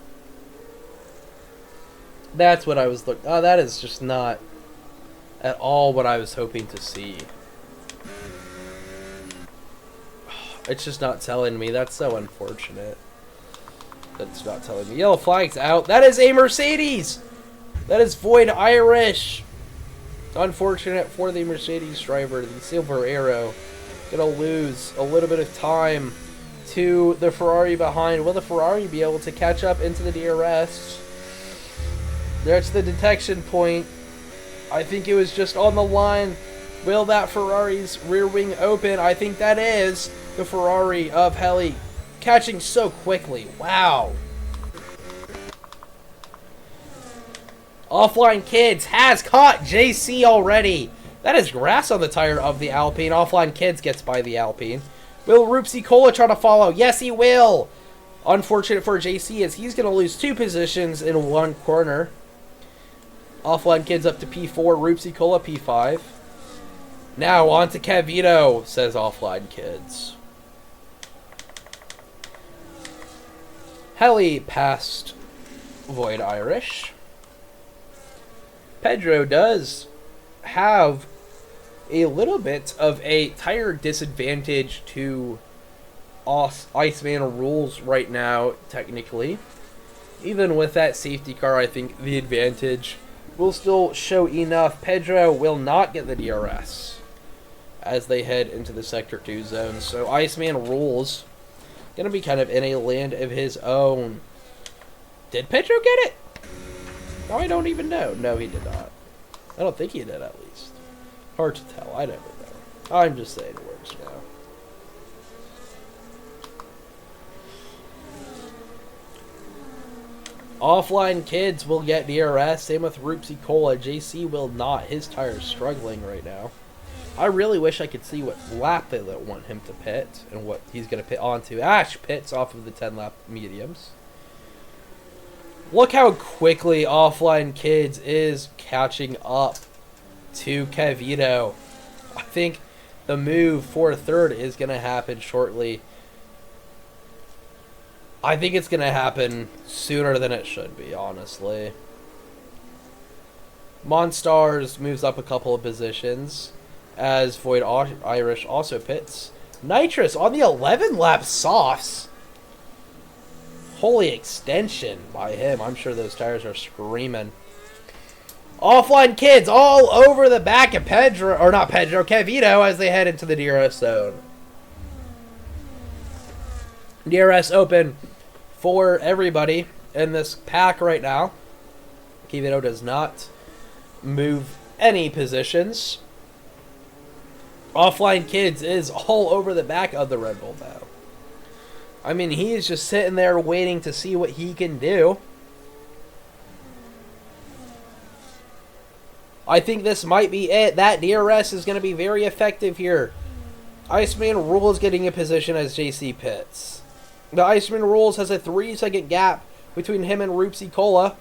That's what I was looking, that is just not at all what I was hoping to see. It's just not telling me. That's so unfortunate. That's not telling me. Yellow flag's out. That is a Mercedes! That is Void Irish. Unfortunate for the Mercedes driver. The Silver Arrow gonna lose a little bit of time to the Ferrari behind. Will the Ferrari be able to catch up into the DRS? There's the detection point. I think it was just on the line. Will that Ferrari's rear wing open? I think that is the Ferrari of Heli catching so quickly. Wow. Offline Kids has caught JC already. That is grass on the tire of the Alpine. Offline Kids gets by the Alpine. Will Roopsy Cola try to follow? Yes, he will. Unfortunate for JC as he's going to lose 2 positions in 1 corner. Offline Kids up to P4. Roopsy Cola P5. Now on to Cavito, says Offline Kids. Heli passed Void Irish. Pedro does have a little bit of a tire disadvantage to Iceman Rules right now, technically. Even with that safety car, I think the advantage will still show enough. Pedro will not get the DRS as they head into the Sector 2 zone. So Iceman Rules going to be kind of in a land of his own. Did Pedro get it? No, I don't even know. No, he did not. I don't think he did, at least. Hard to tell. I never know. I'm just saying words now. Offline Kids will get DRS. Same with Roopsy Cola. JC will not. His tire's struggling right now. I really wish I could see what lap they want him to pit and what he's going to pit onto. Ash pits off of the 10-lap mediums. Look how quickly Offline Kids is catching up to Cavito. I think the move for 3rd is going to happen shortly. I think it's going to happen sooner than it should be, honestly. Monstars moves up a couple of positions as Void Irish also pits. Nitrous on the 11-lap softs. Holy extension by him. I'm sure those tires are screaming. Offline Kids all over the back of Pedro, or not Pedro, Cavito as they head into the DRS zone. DRS open for everybody in this pack right now. Kvyat does not move any positions. Offline Kids is all over the back of the Red Bull, though. I mean, he is just sitting there waiting to see what he can do. I think this might be it. That DRS is going to be very effective here. Iceman Rules getting a position as JC Pitts. The Iceman Rules has a 3-second gap between him and Roopsy Cola.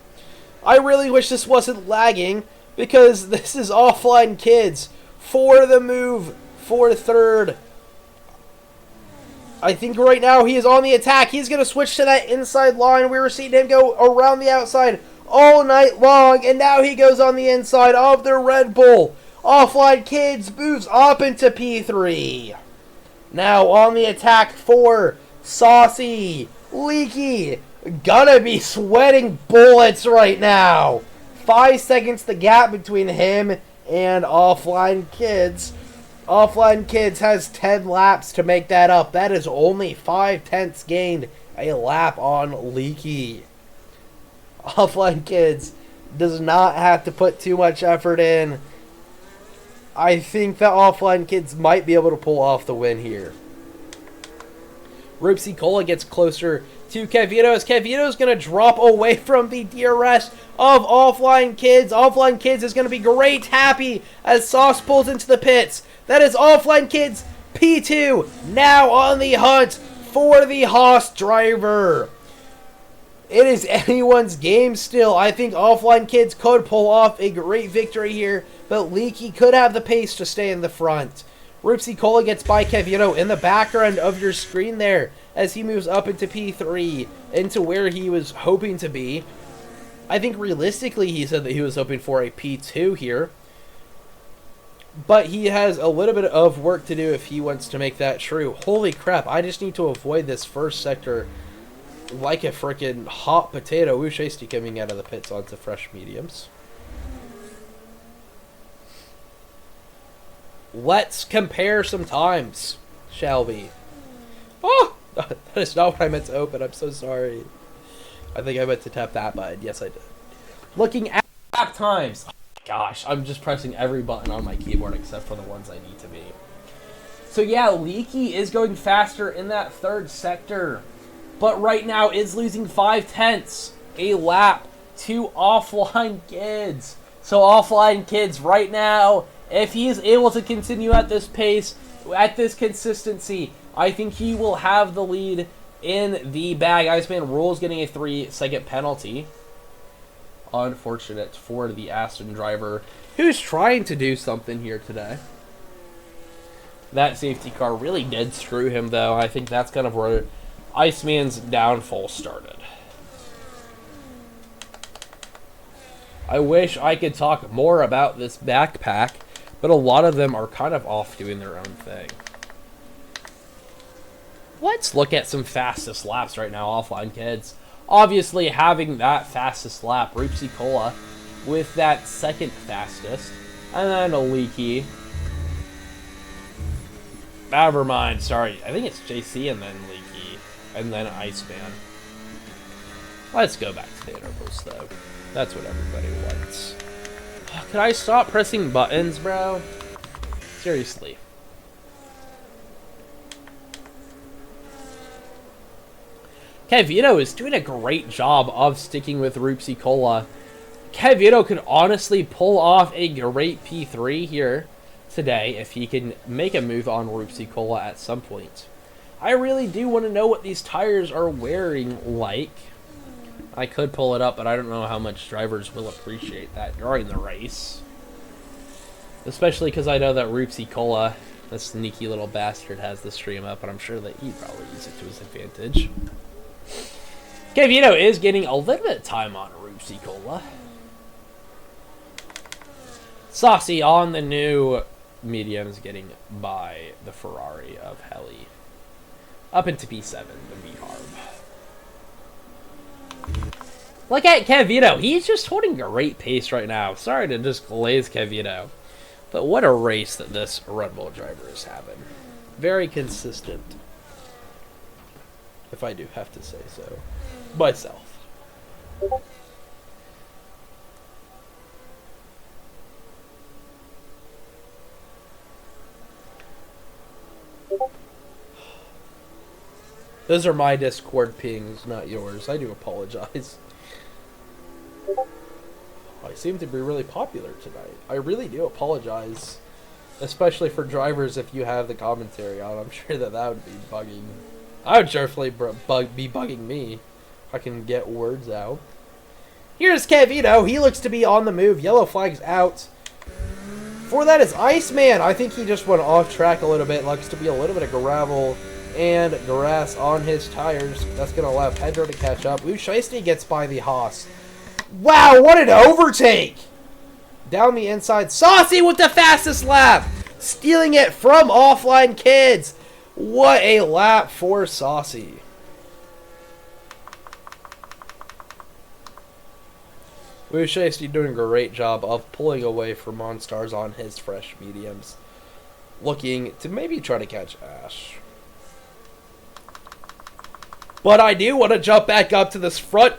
I really wish this wasn't lagging, because this is Offline Kids for the move for third. I think right now he is on the attack. He's going to switch to that inside line. We were seeing him go around the outside all night long, and now he goes on the inside of the Red Bull. Offline Kids moves up into P3. Now on the attack for Saucy. Leaky. Gonna be sweating bullets right now. 5 seconds the gap between him and Offline Kids. Offline Kids has 10 laps to make that up. That is only 5/10 gained a lap on Leaky. Offline Kids does not have to put too much effort in. I think that Offline Kids might be able to pull off the win here. Roopsy Cola gets closer to Kvyat as Kvyat is going to drop away from the DRS of Offline Kids. Offline Kids is going to be great happy as Sauce pulls into the pits. That is Offline Kids P2 now on the hunt for the Haas driver. It is anyone's game still. I think Offline Kids could pull off a great victory here, but Leaky could have the pace to stay in the front. Roopsy Cola gets by Kvyat in the background of your screen there as he moves up into P3, into where he was hoping to be. I think realistically he said that he was hoping for a P2 here, but he has a little bit of work to do if he wants to make that true. Holy crap, I just need to avoid this first sector like a freaking hot potato. Ushasty coming out of the pits onto fresh mediums. Let's compare some times, shall we? Oh, that is not what I meant to open. I'm so sorry. I think I meant to tap that button. Yes, I did. Looking at lap times. Oh, gosh, I'm just pressing every button on my keyboard except for the ones I need to be. So yeah, Leaky is going faster in that third sector, but right now is losing 5/10 a lap to Offline Kids. So Offline Kids right now, if he is able to continue at this pace, at this consistency, I think he will have the lead in the bag. Iceman Rules getting a 3-second penalty. Unfortunate for the Aston driver, who's trying to do something here today. That safety car really did screw him, though. I think that's kind of where Iceman's downfall started. I wish I could talk more about this backpack, but a lot of them are kind of off doing their own thing. Let's look at some fastest laps right now, Offline Kids. Obviously, having that fastest lap, Roopsy Cola with that second fastest, and then a Leaky. Never mind, sorry. I think it's JC and then Leaky, and then Iceman. Let's go back to the intervals, though. That's what everybody wants. Can I stop pressing buttons, bro? Seriously. Kvyat is doing a great job of sticking with Roopsy Cola. Kvyat could honestly pull off a great P3 here today if he can make a move on Roopsy Cola at some point. I really do want to know what these tires are wearing like. I could pull it up, but I don't know how much drivers will appreciate that during the race. Especially because I know that Roopsy Cola, this sneaky little bastard, has the stream up, and I'm sure that he'd probably use it to his advantage. Kvyat is getting a little bit of time on Roopsy Cola. Saucy on the new mediums getting by the Ferrari of Heli. Up into P7, the V-Harb. Look at Kvyat. He's just holding great pace right now. Sorry to just glaze Kvyat, but what a race that this Red Bull driver is having. Very consistent, if I do have to say so myself. Those are my Discord pings, not yours. I do apologize. I seem to be really popular tonight. I really do apologize. Especially for drivers if you have the commentary on. I'm sure that would be bugging. I would definitely be bugging me. If I can get words out. Here's Kevito. He looks to be on the move. Yellow flag's out. For that is Iceman. I think he just went off track a little bit. Looks to be a little bit of gravel and grass on his tires. That's going to allow Pedro to catch up. Ooh, Shiesty gets by the Haas. Wow, what an overtake! Down the inside. Saucy with the fastest lap. Stealing it from Offline Kids. What a lap for Saucy. Wu Shiesty doing a great job of pulling away from Monstars on his fresh mediums. Looking to maybe try to catch Ash. But I do want to jump back up to this front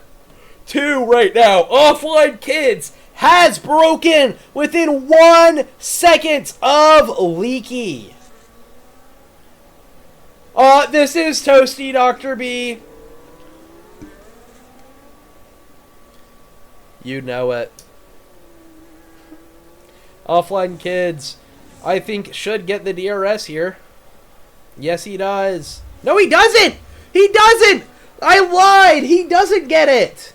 two right now. Offline Kids has broken within 1 second of Leaky. This is Toasty, Dr. B. You know it. Offline Kids, I think, should get the DRS here. Yes, he does. No, he doesn't! He doesn't! I lied! He doesn't get it!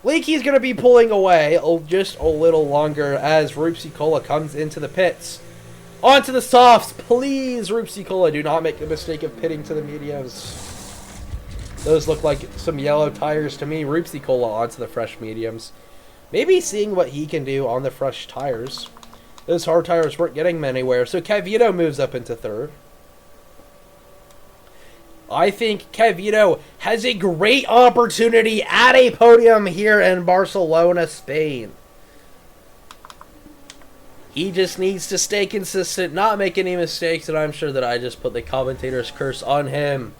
Leaky's going to be pulling away just a little longer as Roopsy Cola comes into the pits. Onto the softs. Please, Roopsy Cola, do not make the mistake of pitting to the mediums. Those look like some yellow tires to me. Roopsy Cola onto the fresh mediums. Maybe seeing what he can do on the fresh tires. Those hard tires weren't getting him anywhere. So Kevito moves up into third. I think Kevito has a great opportunity at a podium here in Barcelona, Spain. He just needs to stay consistent, not make any mistakes, and I'm sure that I just put the commentator's curse on him.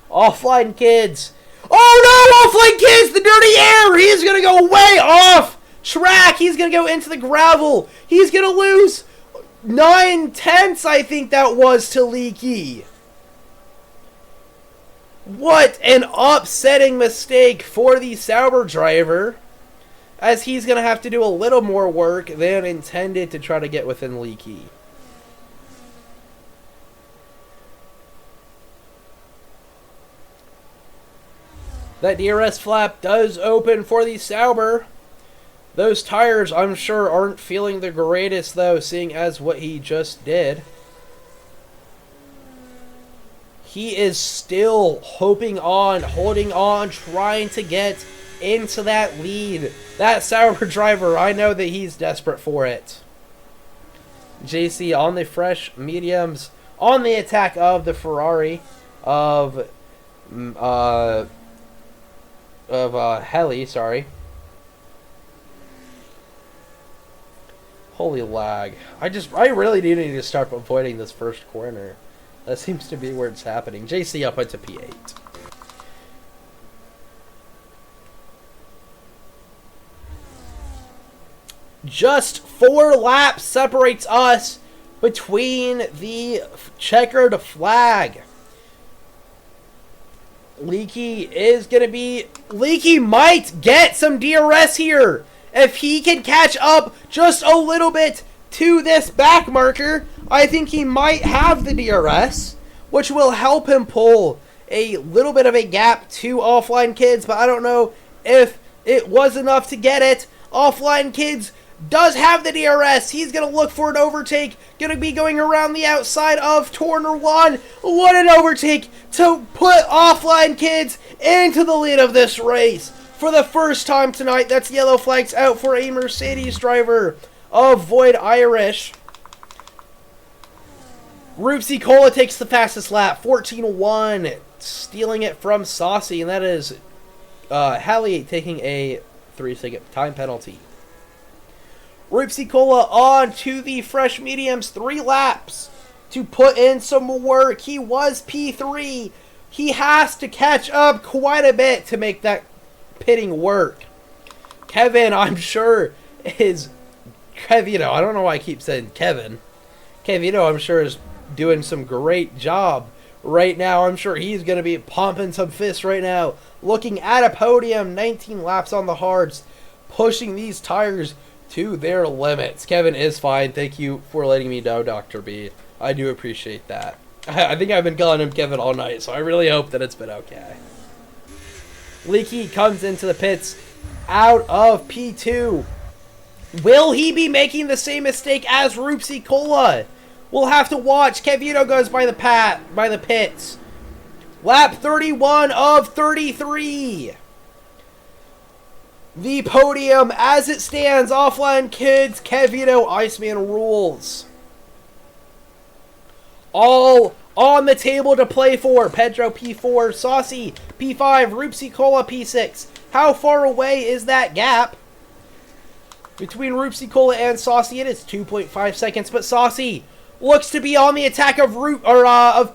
Offline Kids. Oh no, Offline Kids, the dirty air! He's going to go way off track. He's going to go into the gravel. He's going to lose 9/10, I think that was, to Leaky. What an upsetting mistake for the Sauber driver, as he's going to have to do a little more work than intended to try to get within Leaky. That DRS flap does open for the Sauber. Those tires, I'm sure, aren't feeling the greatest, though, seeing as what he just did. He is still hoping on, holding on, trying to get into that lead. That Sauber driver, I know that he's desperate for it. JC on the fresh mediums, on the attack of the Ferrari of Heli, sorry. Holy lag. I really do need to start avoiding this first corner. That seems to be where it's happening. JC up into P8. Just 4 laps separates us between the checkered flag. Leaky is going to be... Leaky might get some DRS here. If he can catch up just a little bit to this back marker, I think he might have the DRS, which will help him pull a little bit of a gap to Offline Kids, but I don't know if it was enough to get it. Offline Kids does have the DRS. He's going to look for an overtake. Going to be going around the outside of Turner 1. What an overtake to put Offline Kids into the lead of this race. For the first time tonight, that's yellow flags out for a Mercedes driver of Void Irish. Roopsy Cola takes the fastest lap, 14-1, stealing it from Saucy, and that is Halley taking a 3-second time penalty. Roopsy Cola on to the fresh mediums, 3 laps to put in some work. He was P3. He has to catch up quite a bit to make that pitting work. Kevin, I'm sure, is... Kevito, I don't know why I keep saying Kevin. Kevito, I'm sure, is doing some great job right now. I'm sure he's going to be pumping some fists right now. Looking at a podium, 19 laps on the hards, pushing these tires to their limits. Kevin is fine. Thank you for letting me know, Dr. B. I do appreciate that. I think I've been calling him Kevin all night, so I really hope that it's been okay. Leaky comes into the pits out of P2. Will he be making the same mistake as Roopsy Cola? We'll have to watch. Kevito goes by the pits. Lap 31 of 33. The podium as it stands. Offline Kids, Kevito, Iceman rules. All on the table to play for. Pedro P4, Saucy P5, Roopsy Cola P6. How far away is that gap between Roopsy Cola and Saucy? It is 2.5 seconds, but Saucy looks to be on the attack of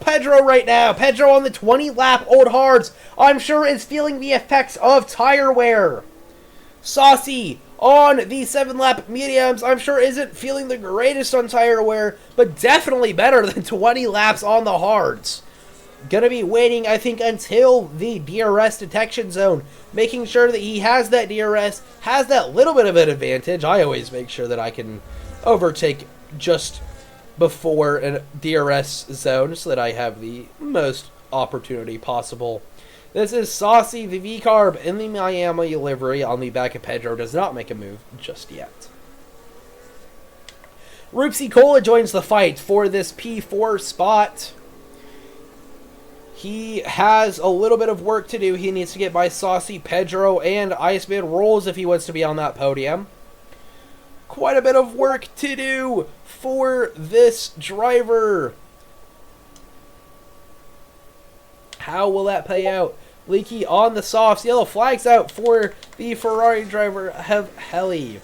Pedro right now. Pedro on the 20-lap old hards, I'm sure is feeling the effects of tire wear. Saucy on the 7-lap mediums, I'm sure isn't feeling the greatest on tire wear, but definitely better than 20 laps on the hards. Gonna be waiting, I think, until the DRS detection zone, making sure that he has that DRS, has that little bit of an advantage. I always make sure that I can overtake just before a DRS zone so that I have the most opportunity possible. This is Saucy, the V-Carb in the Miami livery on the back of Pedro. Does not make a move just yet. Roopsy Cola joins the fight for this P4 spot. He has a little bit of work to do. He needs to get by Saucy, Pedro, and Iceman Rolls if he wants to be on that podium. Quite a bit of work to do for this driver. How will that play out? Leaky on the softs. Yellow flags out for the Ferrari driver, Heli.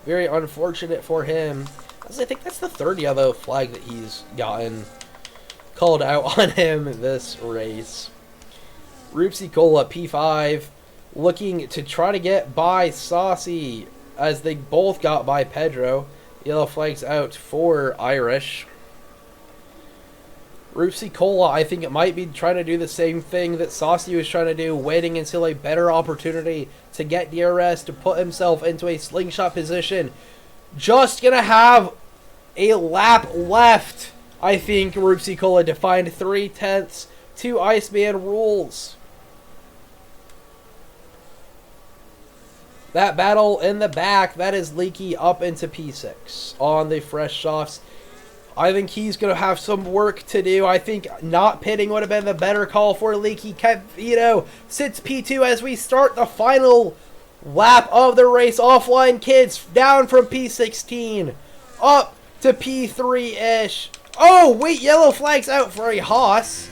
Very unfortunate for him, as I think that's the third yellow flag that he's gotten called out on him this race. Roopsy Cola P5 looking to try to get by Saucy as they both got by Pedro. Yellow flags out for Irish. Roopsy Cola, I think it might be trying to do the same thing that Saucy was trying to do, waiting until a better opportunity to get DRS, to put himself into a slingshot position. Just gonna have a lap left, I think, Roopsy Cola, to find 3/10 to Iceman rules. That battle in the back, that is Leaky up into P6 on the fresh softs. I think he's going to have some work to do. I think not pitting would have been the better call for Leaky. Kevito sits P2 as we start the final lap of the race. Offline Kids down from P16 up to P3-ish. Oh, wait, yellow flags out for a Haas.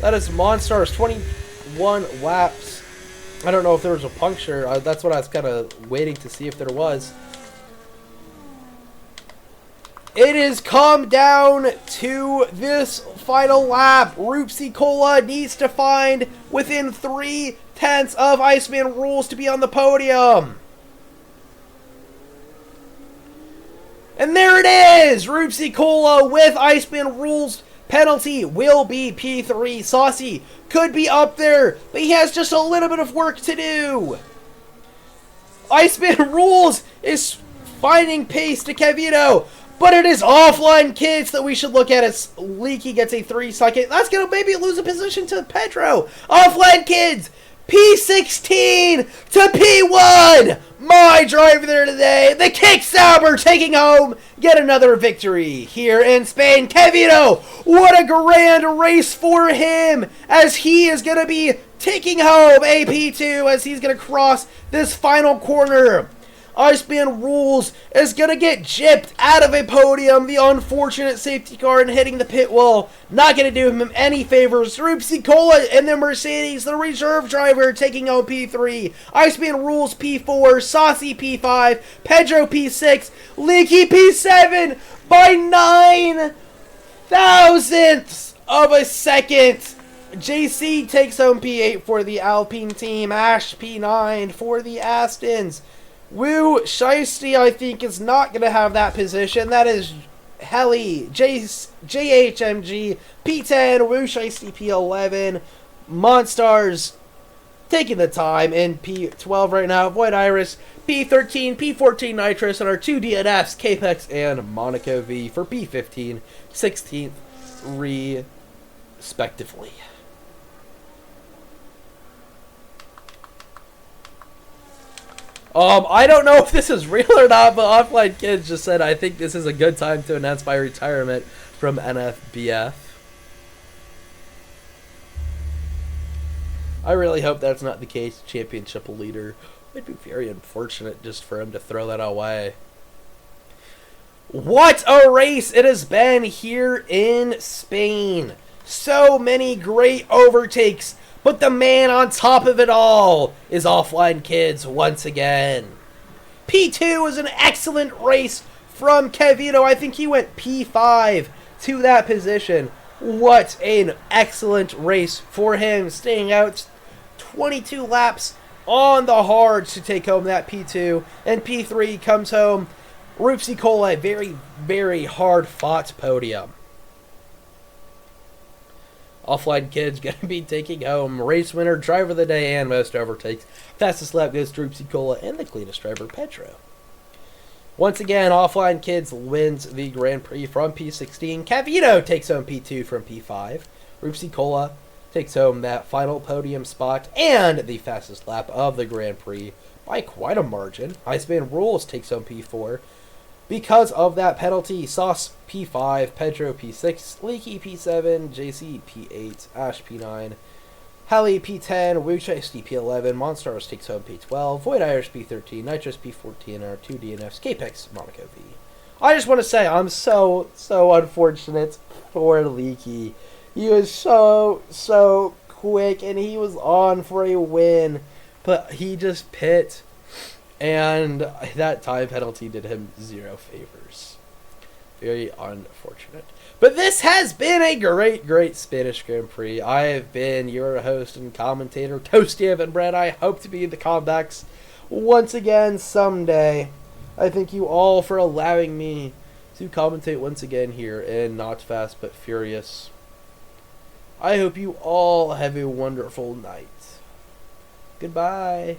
That is Monstars, 21 laps. I don't know if there was a puncture. That's what I was kind of waiting to see if there was. It has come down to this final lap. Roopsy Cola needs to find within 3/10 of Iceman rules to be on the podium. And there it is! Roopsy Cola with Iceman rules penalty will be P3. Saucy could be up there, but he has just a little bit of work to do. Iceman rules is finding pace to Kevito. But it is Offline Kids that we should look at as Leaky gets a 3-second. That's going to maybe lose a position to Pedro. Offline Kids, P16 to P1. My driver there today, the Kick Sauber, taking home yet another victory here in Spain. Kevito, what a grand race for him as he is going to be taking home a P2 as he's going to cross this final corner. Iceman rules is going to get gypped out of a podium. The unfortunate safety car and hitting the pit wall. Not going to do him any favors. Roopsy Cola in the Mercedes, the reserve driver, taking on P3. Iceman rules P4. Saucy P5. Pedro P6. Leaky P7 by 9 thousandths of a second. JC takes home P8 for the Alpine team. Ash P9 for the Astons. Woo Shiesty, I think, is not going to have that position. That is Heli, JHMG, P10, Whoosh P11, Monstars taking the time in P12 right now, Void Iris, P13, P14 Nitrous, and our two DNFs, Capex and Monaco V for P15, 16th, respectively. I don't know if this is real or not, but Offline Kids just said, I think this is a good time to announce my retirement from NFBF. I really hope that's not the case. Championship leader. It'd be very unfortunate just for him to throw that away. What a race it has been here in Spain. So many great overtakes. But the man on top of it all is Offline Kids once again. P2 was an excellent race from Kevito. I think he went P5 to that position. What an excellent race for him, staying out 22 laps on the hard to take home that P2. And P3 comes home. Rupsi Cola, very, very hard fought podium. Offline Kids going to be taking home race winner, driver of the day, and most overtakes. Fastest lap goes to Rupsi Cola and the cleanest driver, Petro. Once again, Offline Kids wins the Grand Prix from P16. Cavito takes home P2 from P5. Rupsi Cola takes home that final podium spot and the fastest lap of the Grand Prix by quite a margin. Iceman Rules takes home P4. Because of that penalty, Sauce P5, Pedro P6, Leaky P7, JC P8, Ash P9, Heli P10, Wuchai P11, Monstars takes home P12, Void Irish P13, Nitrous P14, and our two DNFs, Capex, Monaco V. I just want to say I'm so unfortunate for Leaky. He was so quick, and he was on for a win, but he just pit. And that time penalty did him zero favors. Very unfortunate. But this has been a great Spanish Grand Prix. I have been your host and commentator, Toasty Evan Brett. I hope to be in the comebacks once again someday. I thank you all for allowing me to commentate once again here in Not Fast But Furious. I hope you all have a wonderful night. Goodbye.